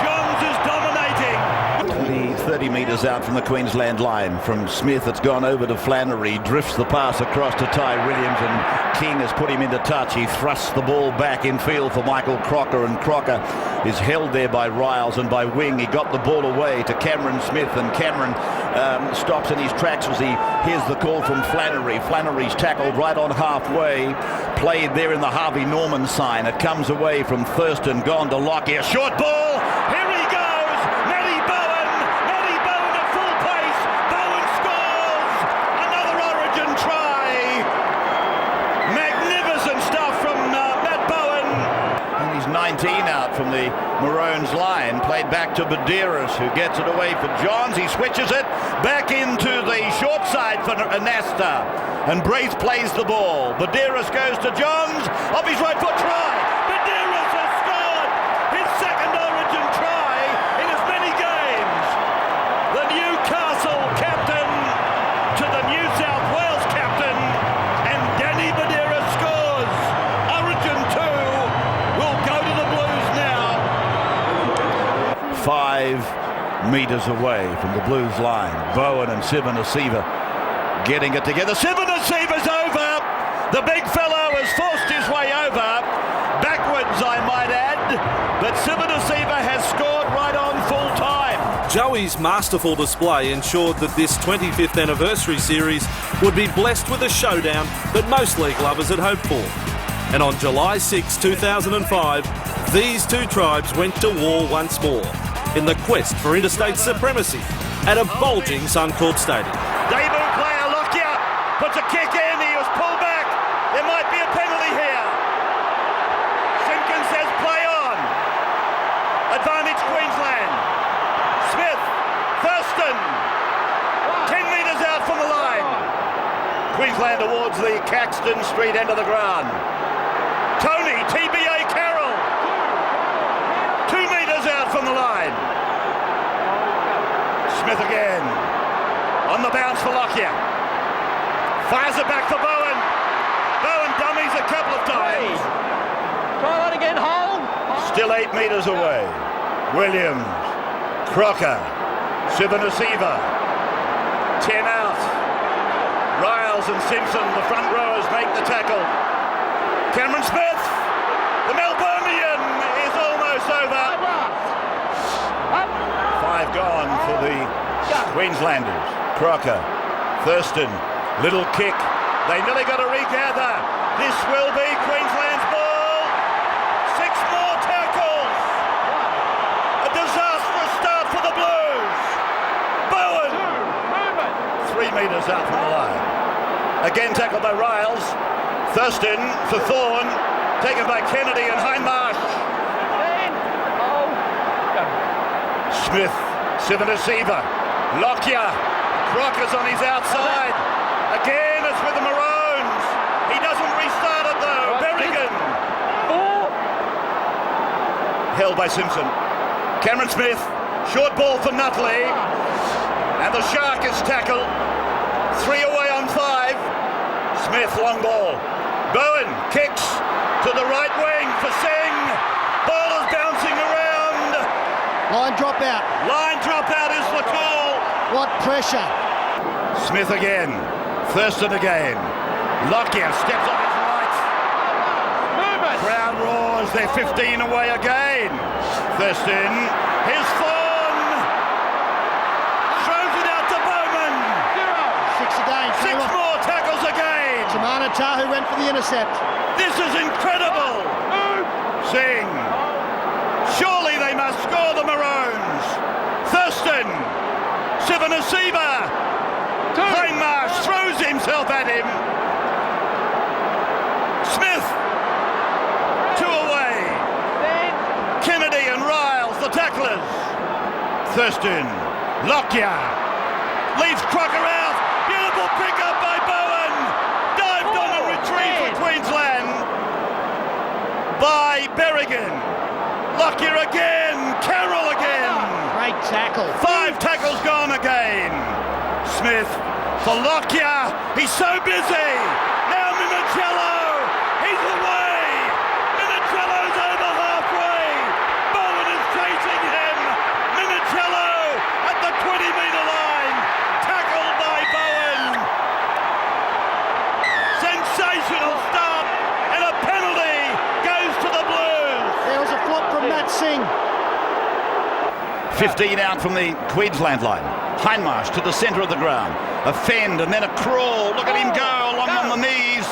S12: Johns is dominating. 30 metres out from the Queensland line. From Smith, it's gone over to Flannery. Drifts the pass across to Ty Williams, and King has put him into touch. He thrusts the ball back in field for Michael Crocker, and Crocker is held there by Riles and by Wing. He got the ball away to Cameron Smith, and Cameron stops in his tracks as he hears the call from Flannery. Flannery's tackled right on halfway. Played there in the Harvey Norman sign. It comes away from Thurston, gone to Lockyer. Short ball. Here he goes. Matty Bowen at full pace. Bowen scores another Origin try. Magnificent stuff from Matt Bowen. And he's 19 out from the Maroons line. Played back to Badeiras, who gets it away for Johns. He switches it back into the short side for Anasta. And Braith plays the ball. Badeiras goes to Johns. Off his right foot, try. Badeiras has scored his second Origin try in as many games. The Newcastle captain to the New South Wales captain. And Danny Badeiras scores. Origin 2 will go to the Blues now. 5 metres away from the Blues line. Bowen and Sivanasiva getting it together. Sivanasiva's over. The big fellow has forced his way over. Backwards, I might add. But Sivanasiva has scored right on full time.
S1: Joey's masterful display ensured that this 25th anniversary series would be blessed with a showdown that most league lovers had hoped for. And on July 6, 2005, these two tribes went to war once more in the quest for interstate supremacy at a bulging Suncorp Stadium.
S12: Debut player Lockyer puts a kick in. He was pulled back. There might be a penalty here. Simpkins says play on. Advantage Queensland. Smith, Thurston, 10 metres out from the line. Queensland towards the Caxton Street end of the ground. Tony, TBA Carroll, 2 metres out from the line. Smith again, on the bounce for Lockyer. Fires it back for Bowen. Bowen dummies a couple of times.
S13: Try that again, hold.
S12: Still 8 metres away. Williams, Crocker, Sivanasiva, 10 out. Riles and Simpson, the front rowers, make the tackle. Cameron Smith, the Melbourneian, is almost over. 5 gone for the Queenslanders. Crocker, Thurston, little kick. They nearly got to regather. This will be Queensland's ball. 6 more tackles. A disastrous start for the Blues. Bowen, 3 metres out from the line. Again tackled by Riles. Thurston for Thorne, taken by Kennedy and Hindmarsh. Smith Sivanasiva. Lockyer. Crocker's on his outside. Again, it's with the Maroons. He doesn't restart it though. Berrigan. Held by Simpson. Cameron Smith. Short ball for Nutley. And the Shark is tackled. 3 away on 5. Smith, long ball. Bowen kicks to the right wing for Singh. Ball is bouncing around.
S9: Line drop out.
S12: Line drop out is the call.
S9: What pressure.
S12: Smith again. Thurston again. Lockyer steps on his right. Crowd roars. They're 15 away again. Thurston. Here's Fawn. Throws it out to Bowman.
S9: 6 again.
S12: 6 more tackles again.
S9: Tamana Tahu went for the intercept.
S12: This is incredible. Singh. Surely they must score, the Maroons. Thurston. Sivanasiva. Hindmarsh throws himself at him. Smith. 2 away. Kennedy and Riles, the tacklers. Thurston. Lockyer. Leaves Crocker out. Beautiful pick up by Bowen. Dived on and retrieved for Queensland by Berrigan. Lockyer again. Carroll again.
S9: Great tackle.
S12: 5 tackles gone again. Smith for Lockyer. He's so busy. Now Minicello. He's away. Minicello's over halfway. Bowen is chasing him. Minicello at the 20-metre line. Tackled by Bowen. Sensational start. And a penalty goes to the Blues.
S9: There was a flop from Matt Singh.
S12: 15 out from the Queensland line. Hindmarsh to the centre of the ground. A fend and then a crawl. Look at him go along on the knees.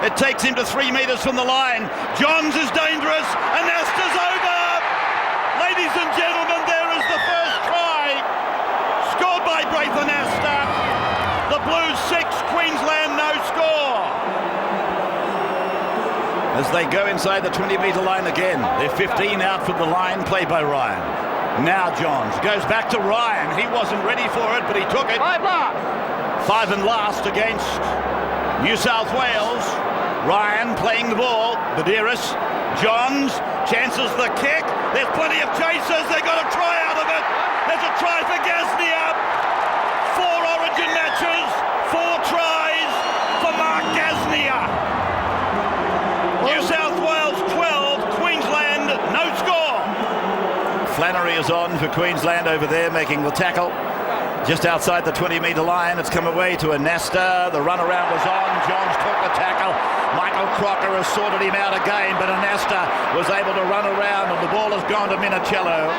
S12: It takes him to 3 metres from the line. Johns is dangerous. Anasta's over. Ladies and gentlemen, there is the first try. Scored by Braith Anasta. The Blues 6, Queensland no score. As they go inside the 20-metre line again. They're 15 out from the line, played by Ryan. Now Johns goes back to Ryan. He wasn't ready for it, but he took it. 5 and last against New South Wales. Ryan playing the ball. Badiris. Johns. Chances the kick. There's plenty of chasers. They got a try out of it. There's a try for Gasnier. 4 Origin matches. 4 tries for Mark Gasnier. New South Wales 12. Queensland no score. Flannery is on for Queensland over there, making the tackle just outside the 20-metre line. It's come away to Anasta. The runaround was on. Johns took the tackle. Michael Crocker has sorted him out again, but Anasta was able to run around, and the ball has gone to Minicello.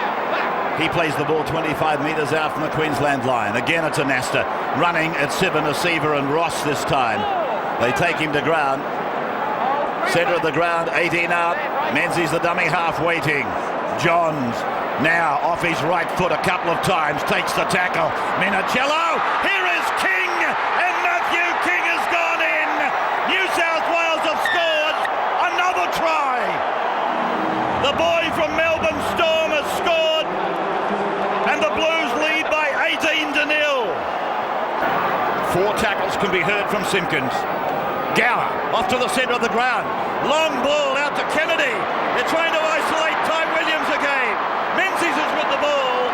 S12: He plays the ball 25 metres out from the Queensland line. Again, it's Anasta running at Sivanasiva and Ross this time. They take him to ground. Centre of the ground, 18 out. Menzies the dummy half waiting. Johns now off his right foot a couple of times, takes the tackle. Minicello, here is King, and Matthew King has gone in. New South Wales have scored another try. The boy from Melbourne Storm has scored, and the Blues lead by 18-0. 4 tackles can be heard from Simpkins. Gower off to the centre of the ground. Long ball out to Kennedy. They're trying to isolate Ty Williams again. Menzies is with the ball.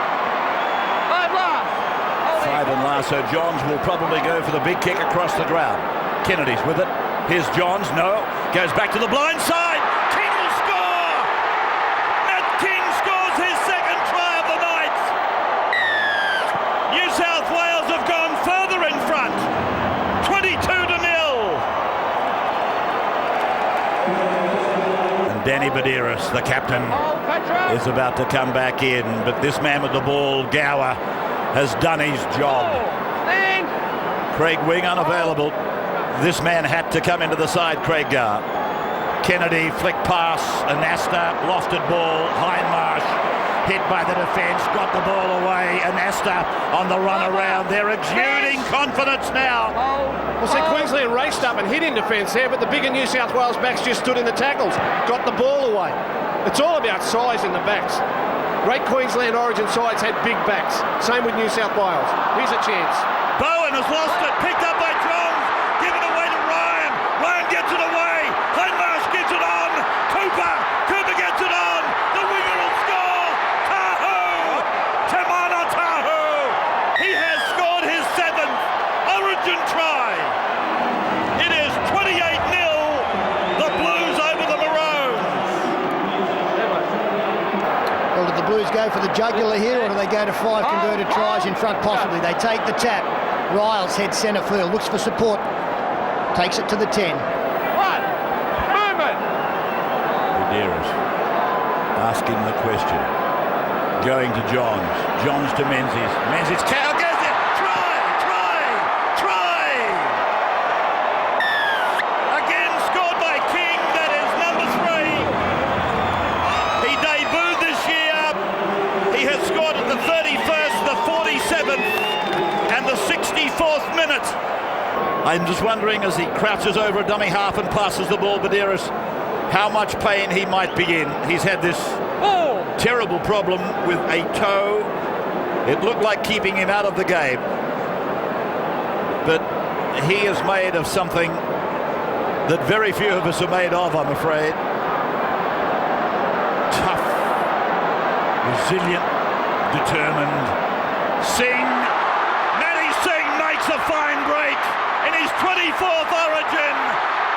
S12: 5 and last, so Johns will probably go for the big kick across the ground. Kennedy's with it. Here's Johns, no. Goes back to the blind side. King will score! Matt King scores his 2nd try of the night. New South Wales have gone further in front. 22-0. And Danny Badiris, the captain, is about to come back in, but this man with the ball, Gower, has done his job. Craig Wing unavailable. This man had to come into the side, Craig Gower. Kennedy flick pass, Anasta, lofted ball, Hindmarsh hit by the defence, got the ball away, Anasta on the run around. They're exuding confidence now.
S14: Well, see, Queensland raced up and hit in defence there, but the bigger New South Wales backs just stood in the tackles, got the ball away. It's all about size in the backs. Great Queensland Origin sides had big backs. Same with New South Wales. Here's a chance.
S2: Bowen has lost it, picked up by Johns, given away to Ryan. Ryan gets it away. Hindmarsh gets it on. Cooper gets it on. The winger will score. Tahu! Timana Tahu! He has scored his 7th Origin try. It is 28-0. The Blues over the Maroons.
S9: Well, did the Blues go for the jugular here, or do they go to 5 converted tries in front? Possibly. They take the tap. Riles heads centre field, looks for support, takes it to the 10.
S12: Buderus asking the question. Going to Johns. Johns to Menzies. Menzies gets it. Try!
S2: Again scored by King. That is number 3. He debuted this year. He has scored at the 31st, the 47th, and the 64th minute.
S12: I'm just wondering, as he crouches over a dummy half and passes the ball, Buderus, how much pain he might be in. He's had this terrible problem with a toe. It looked like keeping him out of the game. But he is made of something that very few of us are made of, I'm afraid. Tough, resilient, determined.
S2: Matty Singh makes a fine break in his 24th Origin.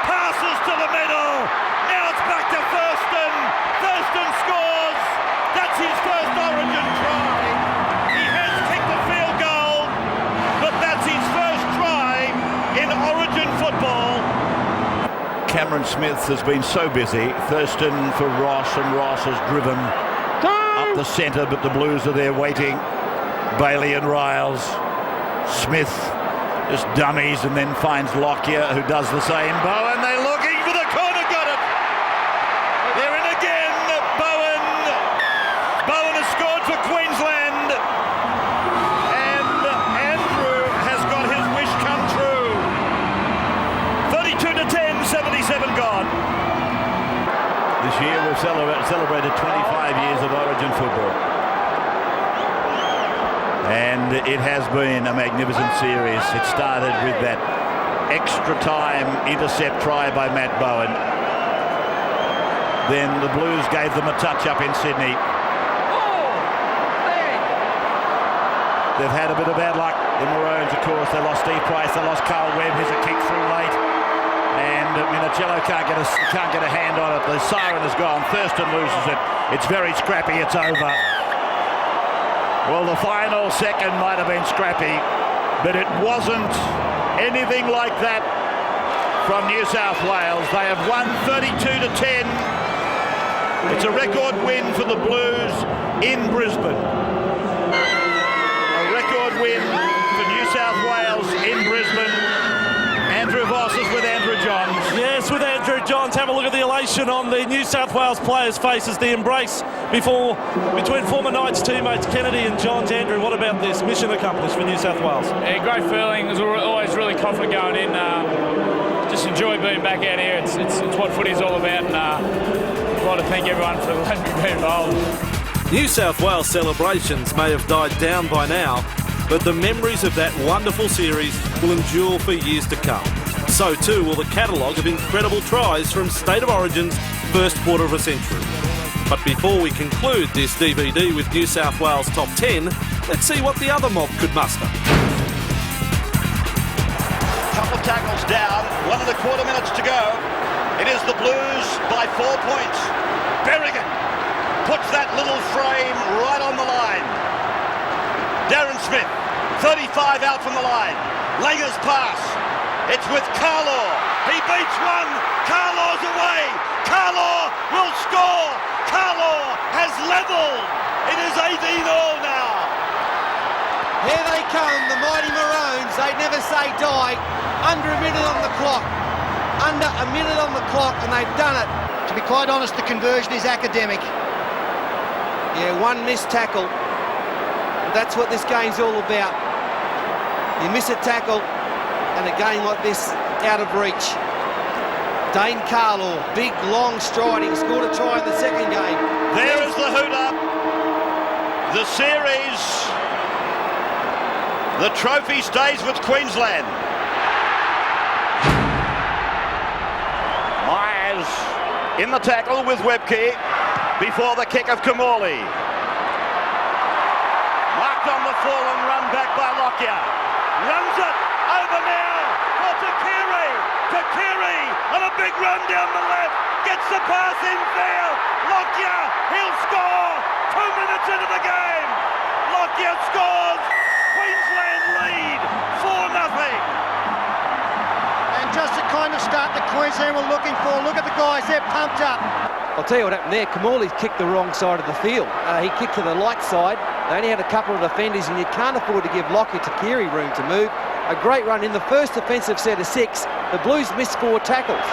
S2: Passes to the middle. Now it's back to Thurston. Thurston scores. That's his first Origin try. He has kicked a field goal, but that's his first try in Origin football.
S12: Cameron Smith has been so busy. Thurston for Ross, and Ross has driven up the centre, but the Blues are there waiting. Bailey and Riles. Smith just dummies and then finds Lockyer, who does the same. Bowen, they're looking for the corner, got it. They're in again. Bowen has scored for Queensland, and Andrew has got his wish come true. 32-10, 77 gone. This year we've celebrated 25 years of Origin football. And it has been a magnificent series. It started with that extra time intercept try by Matt Bowen. Then the Blues gave them a touch-up in Sydney. They've had a bit of bad luck. The Maroons, of course, they lost Steve Price, they lost Carl Webb. Here's a kick through late. And Minicello can't get a hand on it. The siren has gone. Thurston loses it. It's very scrappy. It's over. Well, the final second might have been scrappy, but it wasn't anything like that from New South Wales. They have won 32-10. It's a record win for the Blues in Brisbane. A record win for New South Wales in Brisbane. Andrew Voss is with Andrew Johns.
S1: Yes, with Andrew Johns. Have a look at the elation on the New South Wales players' faces, the embrace between former Knights teammates Kennedy and Johns. Andrew, what about this? Mission accomplished for New South Wales.
S15: Yeah, great feeling. It was always really confident going in. Just enjoy being back out here. It's what footy's all about, and I'd like to thank everyone for letting me be involved.
S1: New South Wales celebrations may have died down by now, but the memories of that wonderful series will endure for years to come. So too will the catalogue of incredible tries from State of Origin's first quarter of a century. But before we conclude this DVD with New South Wales Top 10, let's see what the other mob could muster.
S2: Couple of tackles down, 1.25 minutes to go. It is the Blues by 4 points. Berrigan puts that little frame right on the line. Darren Smith, 35 out from the line. Langer's pass. It's with Carlaw. He beats one. Carlaw's away. Carlaw will score. Carlaw has levelled. It is 18-all now.
S8: Here they come, the mighty Maroons. They never say die. Under a minute on the clock. Under a minute on the clock, and they've done it.
S9: To be quite honest, the conversion is academic.
S10: Yeah, one missed tackle. That's what this game's all about. You miss a tackle, and a game like this out of reach. Dane Carlaw, big, long striding, scored a try in the second game.
S2: There is the hoot up. The series, the trophy stays with Queensland. Myers in the tackle with Webke before the kick of Kamali. Marked on the fall and run back by Lockyer. Runs it over now for Takiri. Takiri on a big run down the left. Gets the pass in field. Lockyer, he'll score. 2 minutes into the game. Lockyer scores. Queensland lead 4-0.
S9: And just the kind of start that Queensland were looking for. Look at the guys, they're pumped up.
S8: I'll tell you what happened there. Kamali's kicked the wrong side of the field. He kicked to the light side. They only had a couple of defenders, and you can't afford to give Lockyer Takiri room to move. A great run in the first defensive set of 6. The Blues missed 4 tackles.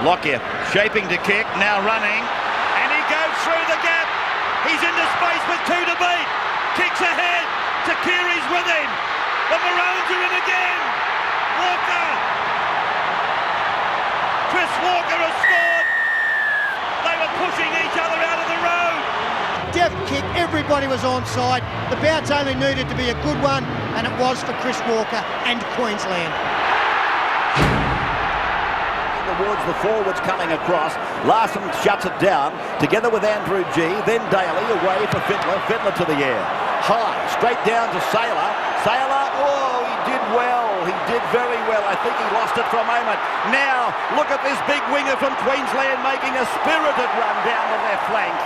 S2: Lockyer shaping to kick, now running, and he goes through the gap. He's into space with 2 to beat. Kicks ahead. Takiri's with him. The Maroons are in again. Walker. Chris Walker has scored. They were pushing each other out of the road.
S9: Deft kick, everybody was onside. The bounce only needed to be a good one, and it was for Chris Walker and Queensland.
S12: Towards the forwards coming across. Larson shuts it down together with Andrew G. Then Daly away for Fittler. Fittler to the air. High, straight down to Saylor. Saylor, oh, he did well. He did very well. I think he lost it for a moment. Now, look at this big winger from Queensland making a spirited run down the left flank.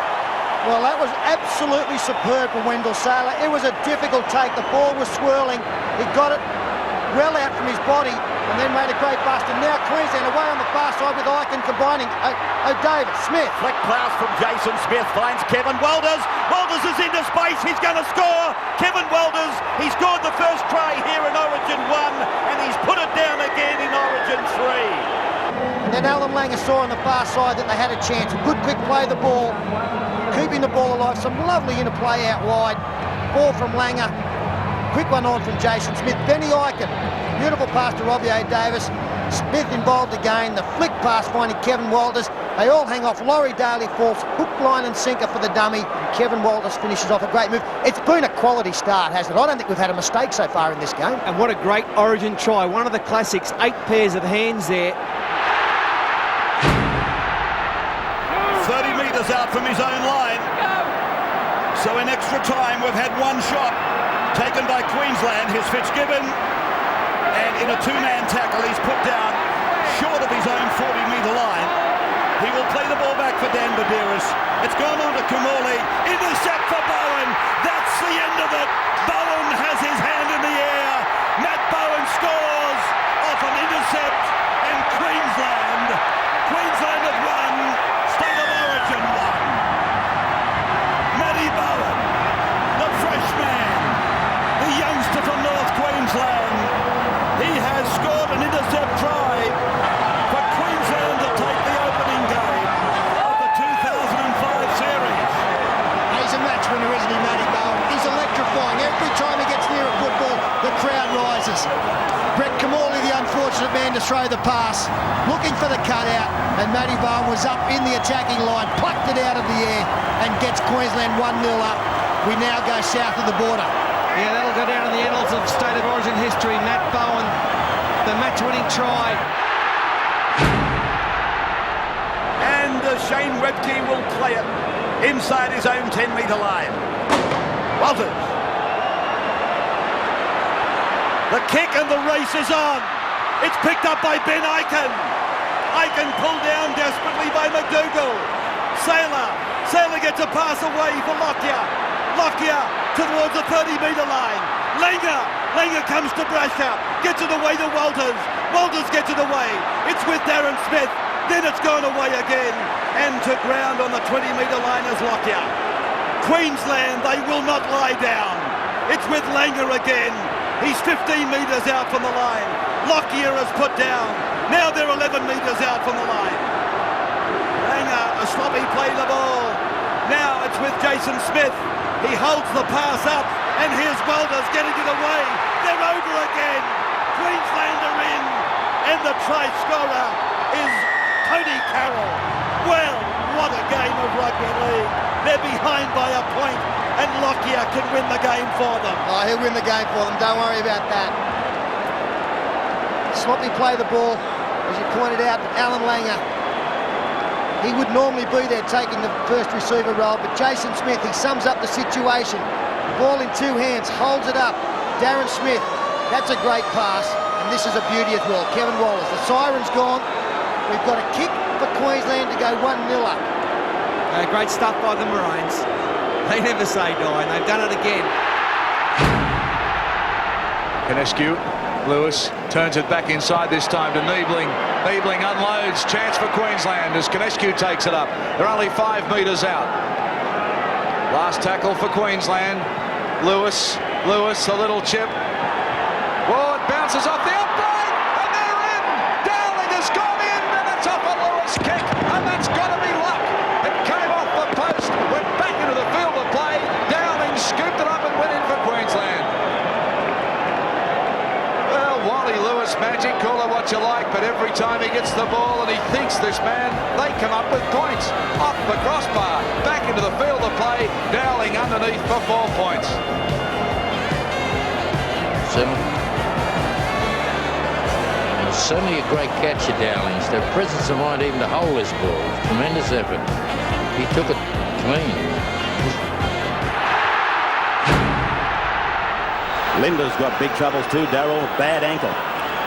S9: Well, that was absolutely superb for Wendell Saylor. It was a difficult take. The ball was swirling. He got it well out from his body and then made a great bust. And now Queensland away on the far side with Eichen combining. O'Davis, Smith.
S12: Flick pass from Jason Smith finds Kevin Walters. Walters is into space. He's going to score. Kevin Walters, he scored the first try here in Origin 1 and he's put it down again in Origin 3.
S9: And then Alan Langer saw on the far side that they had a chance. A good quick play of the ball, keeping the ball alive. Some lovely interplay out wide. Ball from Langer. Quick one on from Jason Smith. Benny Eichen. Beautiful pass to Robbie O'Davis. Smith involved again. The flick pass finding Kevin Walters. They all hang off. Laurie Daly falls hook, line and sinker for the dummy. Kevin Walters finishes off a great move. It's been a quality start, hasn't it? I don't think we've had a mistake so far in this game.
S8: And what a great Origin try. One of the classics. 8 pairs of hands there.
S2: 30 metres out from his own line. So in extra time, we've had one shot taken by Queensland. Here's Fitzgibbon. And in a 2-man tackle, he's put down short of his own 40-metre line. He will play the ball back for Dan Badiris. It's gone on to Kamali. Intercept for Bowen. That's the end of it. Bowen has his hand in the air. Matt Bowen scores off an intercept. And Queensland have won. State of Origin 1. Matty Bowen, the fresh man, the youngster from North Queensland. He has scored an intercept try for Queensland to take the opening game of the 2005 series.
S9: He's a match winner, isn't he, Matty Bowen? He's electrifying. Every time he gets near a football, the crowd rises. Brett Kamali, the unfortunate man to throw the pass, looking for the cutout, and Matty Bowen was up in the attacking line, plucked it out of the air, and gets Queensland 1-0 up. We now go south of the border.
S10: Yeah, that'll go down in the annals of State of Origin history. Matt Bowen, the match-winning try.
S12: And Shane Webke will play it inside his own 10-metre line. Walters.
S2: The kick and the race is on. It's picked up by Ben Eichen. Eichen pulled down desperately by McDougall. Saylor gets a pass away for Lockyer. Lockyer towards the 30-metre line. Langer comes to Brasher. Gets it away to Walters. Walters gets it away. It's with Darren Smith. Then it's gone away again. And to ground on the 20-metre line is Lockyer. Queensland, they will not lie down. It's with Langer again. He's 15 metres out from the line. Lockyer is put down. Now they're 11 metres out from the line. Langer, a sloppy play the ball. Now it's with Jason Smith. He holds the pass up, and here's Walters getting it away. They're over again. Queensland are in, and the try scorer is Tony Carroll. Well, what a game of rugby league. They're behind by a point, and Lockyer can win the game for them.
S9: Oh, he'll win the game for them. Don't worry about that. Sloppy play the ball, as you pointed out, Alan Langer. He would normally be there taking the first receiver role, but Jason Smith, he sums up the situation. Ball in two hands, holds it up. Darren Smith, that's a great pass, and this is a beauty as well. Kevin Wallace, the siren's gone. We've got a kick for Queensland to go 1-0 up.
S10: Great stuff by the Maroons. They never say die, and they've done it again.
S5: Kenescu, Lewis turns it back inside this time to Niebling. Niebling unloads, chance for Queensland as Kenescu takes it up. They're only 5 metres out. Last tackle for Queensland. Lewis, a little chip. Oh, it bounces off the upright, and they're in! Dowling has gone in, and it's off a Lewis kick, and that's got to be luck. It came off the post, went back into the field of play. Dowling scooped it up and went in for Queensland. Well, Wally Lewis magic, call it what you like, but every time he gets the ball and he thinks this man, they come up with points. Off the crossbar, back into the field of play, Dowling underneath for 4 points.
S6: Certainly a great catch of Dowling's. Their presence of mind even to hold this ball. Tremendous effort. He took it clean.
S12: Linda's got big troubles too, Darryl. Bad ankle.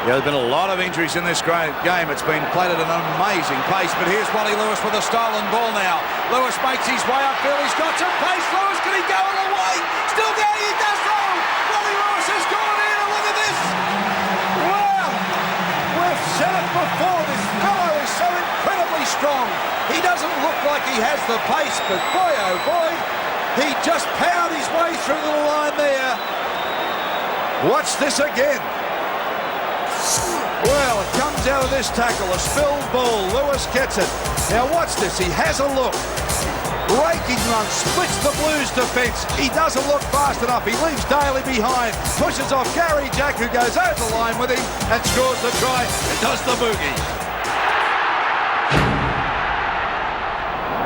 S5: Yeah, there's been a lot of injuries in this great game. It's been played at an amazing pace, but here's Wally Lewis with a stolen ball now. Lewis makes his way upfield. He's got some pace. Lewis, can he go all the way? Still going. He does so. Wally Lewis has gone in, and look at this. Wow. We've said it before. This fellow is so incredibly strong. He doesn't look like he has the pace, but boy, oh boy, he just powered his way through the line there. Watch this again. Well, it comes out of this tackle, a spilled ball. Lewis gets it. Now watch this. He has a look. Raking run, splits the Blues defence. He doesn't look fast enough. He leaves Daly behind. Pushes off Gary Jack, who goes over the line with him and scores the try and does the boogie.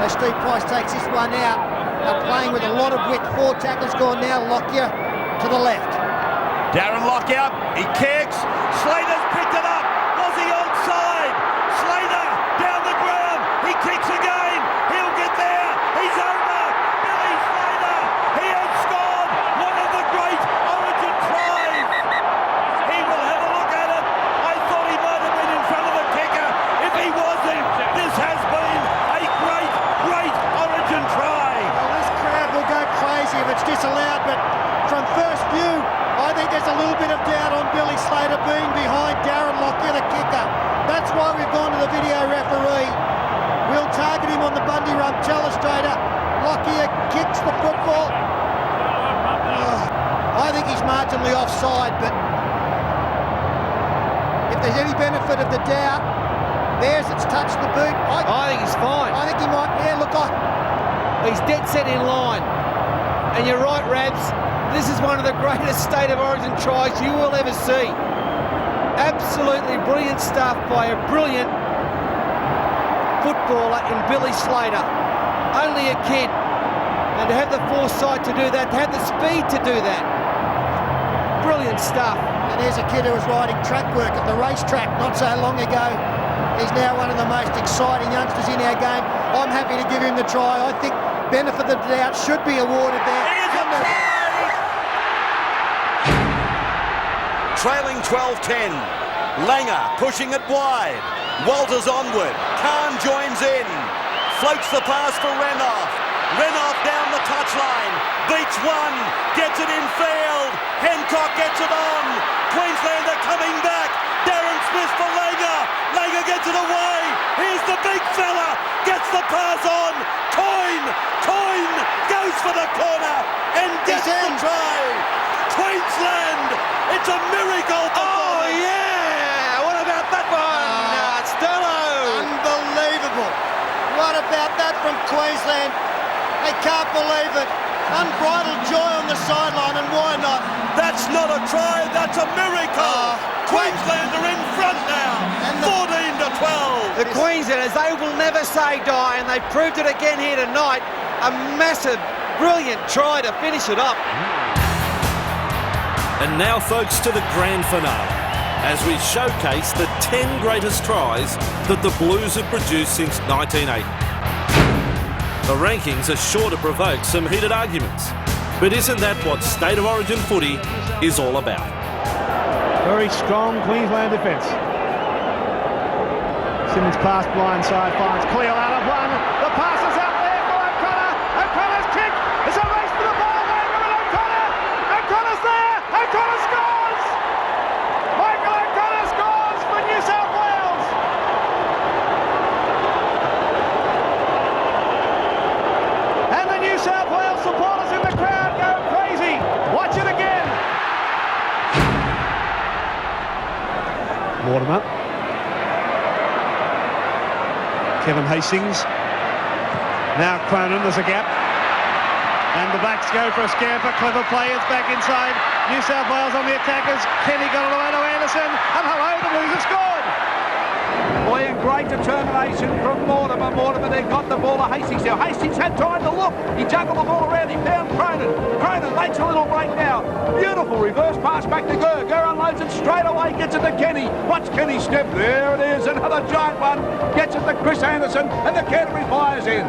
S9: Now Steve Price takes this one out. They're playing with a lot of width. 4 tackles gone now. Lockyer to the left.
S2: Darren Lockyer, he kicks. Slater's picked it up. Was he onside? Slater down the ground. He kicks again. He'll get there. He's over. Billy Slater. He has scored one of the great Origin tries. He will have a look at it. I thought he might have been in front of the kicker. If he wasn't, this has been a great, great Origin try.
S9: Well, this crowd will go crazy if it's disallowed, but from first view, I think there's a little bit of doubt on Billy Slater being behind Darren Lockyer, the kicker. That's why we've gone to the video referee. We'll target him on the Bundy Rump telestrator. Lockyer kicks the football. I think he's marginally offside, but if there's any benefit of the doubt, there's it's touched the boot.
S10: I think he's fine.
S9: I think he might, yeah, look,
S10: he's dead set in line. And you're right, Rabs. This is one of the greatest State of Origin tries you will ever see. Absolutely brilliant stuff by a brilliant footballer in Billy Slater. Only a kid. And to have the foresight to do that, to have the speed to do that. Brilliant stuff.
S9: And there's a kid who was riding track work at the racetrack not so long ago. He's now one of the most exciting youngsters in our game. I'm happy to give him the try. I think benefit of the doubt should be awarded there.
S2: Trailing 12-10. Langer pushing it wide. Walters onward. Khan joins in. Floats the pass for Renouf. Renouf down the touchline. Beats one. Gets it in field. Hancock gets it on. Queensland are coming back. Darren Smith for Langer. Langer gets it away. Here's the big fella. Gets the pass on. Coyne goes for the corner and gets the try. Queensland, it's a miracle.
S9: Oh, yeah! What about that one?
S10: Sterlo!
S9: Unbelievable. What about that from Queensland? They can't believe it. Unbridled joy on the sideline, and why not?
S2: That's not a try, that's a miracle. Queensland are in front now, 14-12.
S8: The Queenslanders, they will never say die, and they've proved it again here tonight. A massive, brilliant try to finish it up.
S1: And now, folks, to the grand finale, as we showcase the 10 greatest tries that the Blues have produced since 1980. The rankings are sure to provoke some heated arguments, but isn't that what State of Origin footy is all about?
S4: Very strong Queensland defence. Simmons pass blindside, finds Cleo out of one. The pass is out there for O'Connor. O'Connor's kick. It's a race for the ball. O'Connor. O'Connor's there. O'Connor scores. Michael O'Connor scores for New South Wales. And the New South Wales supporters in the crowd go crazy. Watch it again. Mortimer. Kevin Hastings. Now Cronin, there's a gap. And the backs go for a scamper. Clever play, it's back inside. New South Wales on the attackers. Kenny got it away to Anderson. And hello, the Blues have scored.
S5: Boy, and great determination from Mortimer. Mortimer then got the ball to Hastings now. Hastings had time to look. He juggled the ball around. He found Cronin. Cronin makes a little break now. Beautiful reverse pass back to Gurr. Gurr unloads it straight away. Gets it to Kenny. Watch Kenny step. There it is. Another giant one. Gets it to Chris Anderson. And the Canterbury fires in.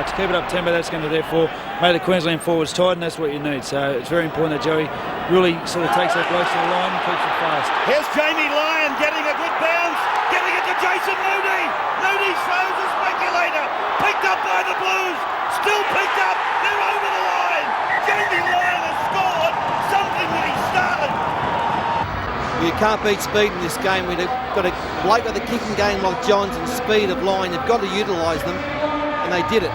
S11: To keep it up tempo, that's going to therefore make the Queensland forwards tight, and that's what you need. So it's very important that Joey really sort of takes that close to the line and keeps it fast.
S2: Here's Jamie Lyon getting a good bounce, getting it to Jason Mooney. Mooney throws a speculator, picked up by the Blues, still picked up, they're over the line. Jamie Lyon has scored something that he started.
S8: You can't beat speed in this game. We've got a bloke with a kicking game like Johns and speed of line. You've got to utilise them, and they did it.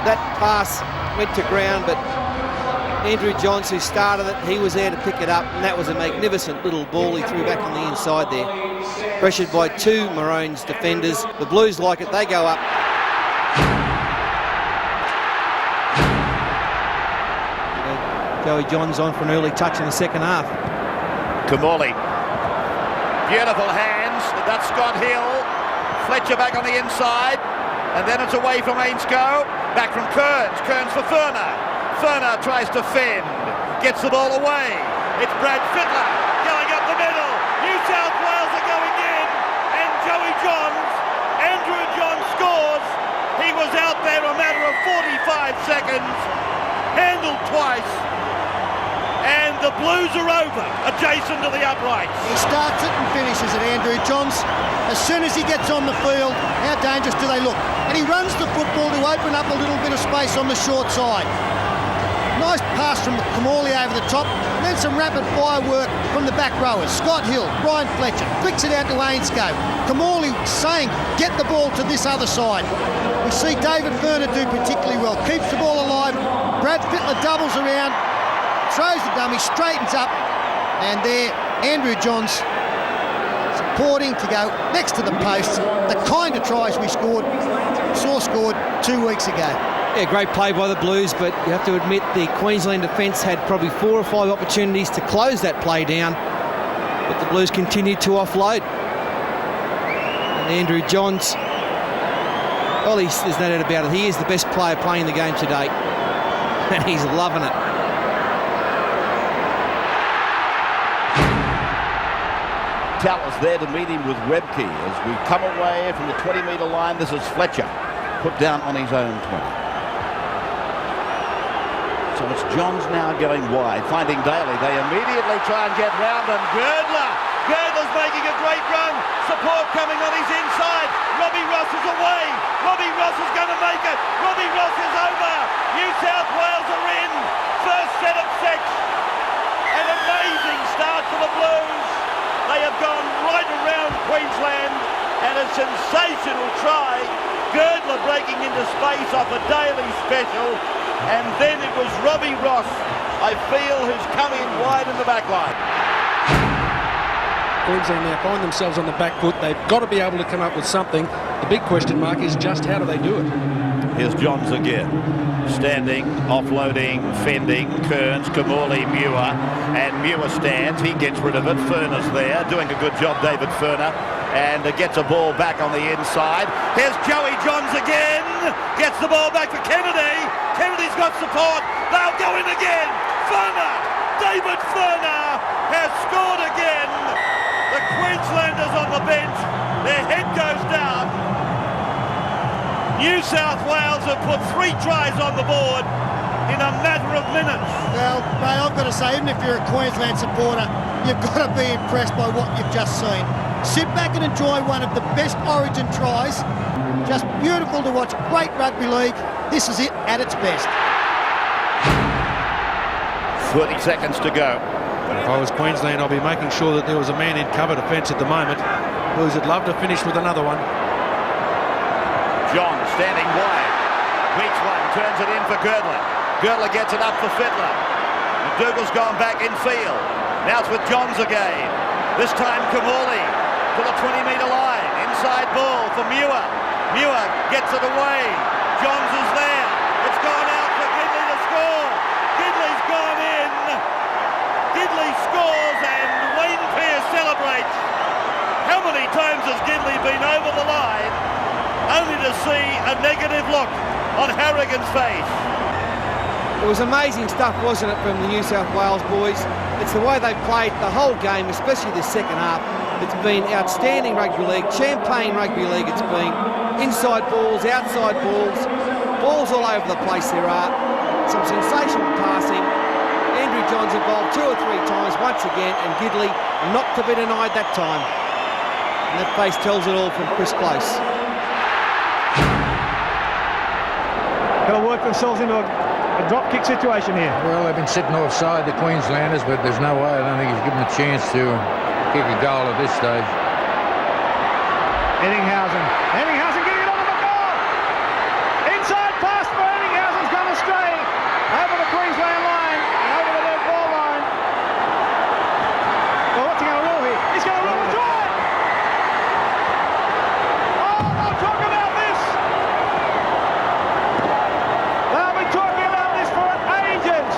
S8: That pass went to ground, but Andrew Johns, who started it, he was there to pick it up, and that was a magnificent little ball he threw back on the inside there. Pressured by two Maroons defenders. The Blues like it, they go up. Joey Johns on for an early touch in the second half.
S12: Kamali. Beautiful hands. That's Scott Hill. Fletcher back on the inside. And then it's away from Ainscough. Back from Kearns. Kearns for Furner. Furner tries to fend. Gets the ball away. It's Brad Fittler going up the middle. New South Wales are going in. And Joey Johns, Andrew Johns scores. He was out there a matter of 45 seconds. Handled twice. And the Blues are over, adjacent to the uprights.
S9: He starts it and finishes it, Andrew Johns. As soon as he gets on the field, how dangerous do they look? And he runs the football to open up a little bit of space on the short side. Nice pass from Kamali over the top, and then some rapid fire work from the back rowers. Scott Hill, Ryan Fletcher, flicks it out to Ainscough. Kamali saying, get the ball to this other side. We see David Furner do particularly well, keeps the ball alive. Brad Fittler doubles around, throws the dummy, straightens up, and there, Andrew Johns supporting to go next to the post. The kind of tries we scored 2 weeks ago.
S10: Yeah, great play by the Blues, but you have to admit the Queensland defence had probably 4 or 5 opportunities to close that play down, but the Blues continued to offload. And Andrew Johns, well, there's no doubt about it, he is the best player playing the game to date, and he's loving it.
S12: Tallis there to meet him with Rebke as we come away from the 20-metre line. This is Fletcher put down on his own 20. So it's Johns now going wide, finding Daly. They immediately try and get round and Girdler's making a great run. Support coming on his inside. Robbie Ross is away. Robbie Ross is going to make it. Robbie Ross is over. New South Wales are in. First set of 6. An amazing start for the Blues. They have gone right around Queensland, and a sensational try. Girdler breaking into space off a Daly special, and then it was Robbie Ross, I feel, who's come in wide in the back line.
S14: Queensland now find themselves on the back foot. They've got to be able to come up with something. The big question mark is just how do they do it?
S12: Here's Johns again. Standing, offloading, fending, Kearns, Kamali, Muir, and Muir stands. He gets rid of it. Furner's there, doing a good job, David Furner, and gets a ball back on the inside. Here's Joey Johns again. Gets the ball back for Kennedy. Kennedy's got support. They'll go in again. Furner, David Furner has scored again. The Queenslanders on the bench. Their head goes down. New South Wales have put 3 tries on the board in a matter of minutes.
S9: Well, Ray, I've got to say, even if you're a Queensland supporter, you've got to be impressed by what you've just seen. Sit back and enjoy one of the best Origin tries. Just beautiful to watch. Great rugby league. This is it at its best.
S12: 30 seconds to go.
S16: If I was Queensland, I'll be making sure that there was a man in cover defence at the moment. Blues would love to finish with another one.
S12: John standing wide. Beats one, turns it in for Girdler. Girdler gets it up for Fittler. McDougall's gone back in field. Now it's with Johns again. This time Kamali to the 20-metre line. Inside ball for Muir. Muir gets it away. Johns is there. It's gone out for Gidley to score. Gidley's gone in. Gidley scores and Wayne Pearce celebrates. How many times has Gidley been over the line only to see a negative look on Harrigan's face?
S17: It was amazing stuff, wasn't it, from the New South Wales boys? It's the way they played the whole game, especially the second half. It's been outstanding rugby league, champagne rugby league it's been. Inside balls, outside balls, balls all over the place there are. Some sensational passing. Andrew Johns involved 2 or 3 times once again, and Gidley not to be denied that time. And that face tells it all from Chris Close.
S4: Got to work themselves into a drop kick situation here.
S6: Well, they've been sitting offside, the Queenslanders, but there's no way. I don't think he's given a chance to kick a goal at this stage.
S4: Ettinghausen getting it on the goal. Inside pass for Ettinghausen's gone astray. Over the Queensland line and over the dead ball line. Well, what's he going to rule here? He's going to rule a try. Oh, they'll talk about this. They'll be talking about this for ages.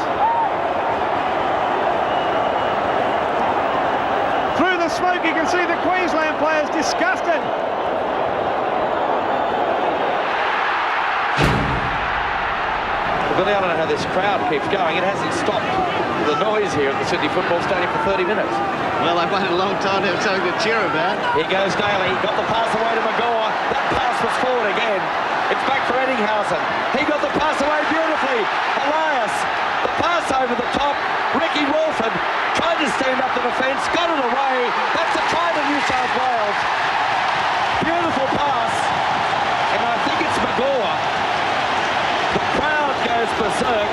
S4: Through the smoke, you can see the Queensland players disgusted.
S18: But I don't know how this crowd keeps going. It hasn't stopped the noise here at the Sydney Football Stadium for 30 minutes.
S19: Well, they've waited a long time to have something to cheer about.
S18: Here goes Daly. Got the pass away to Magoa. That pass was forward again. It's back for Ettinghausen. He got the pass away beautifully. Elias. The pass over the top. Ricky Walford tried to stand up the defence. Got it away. That's a try to New South Wales. Beautiful pass. And I think it's Magoa. The crowd goes berserk.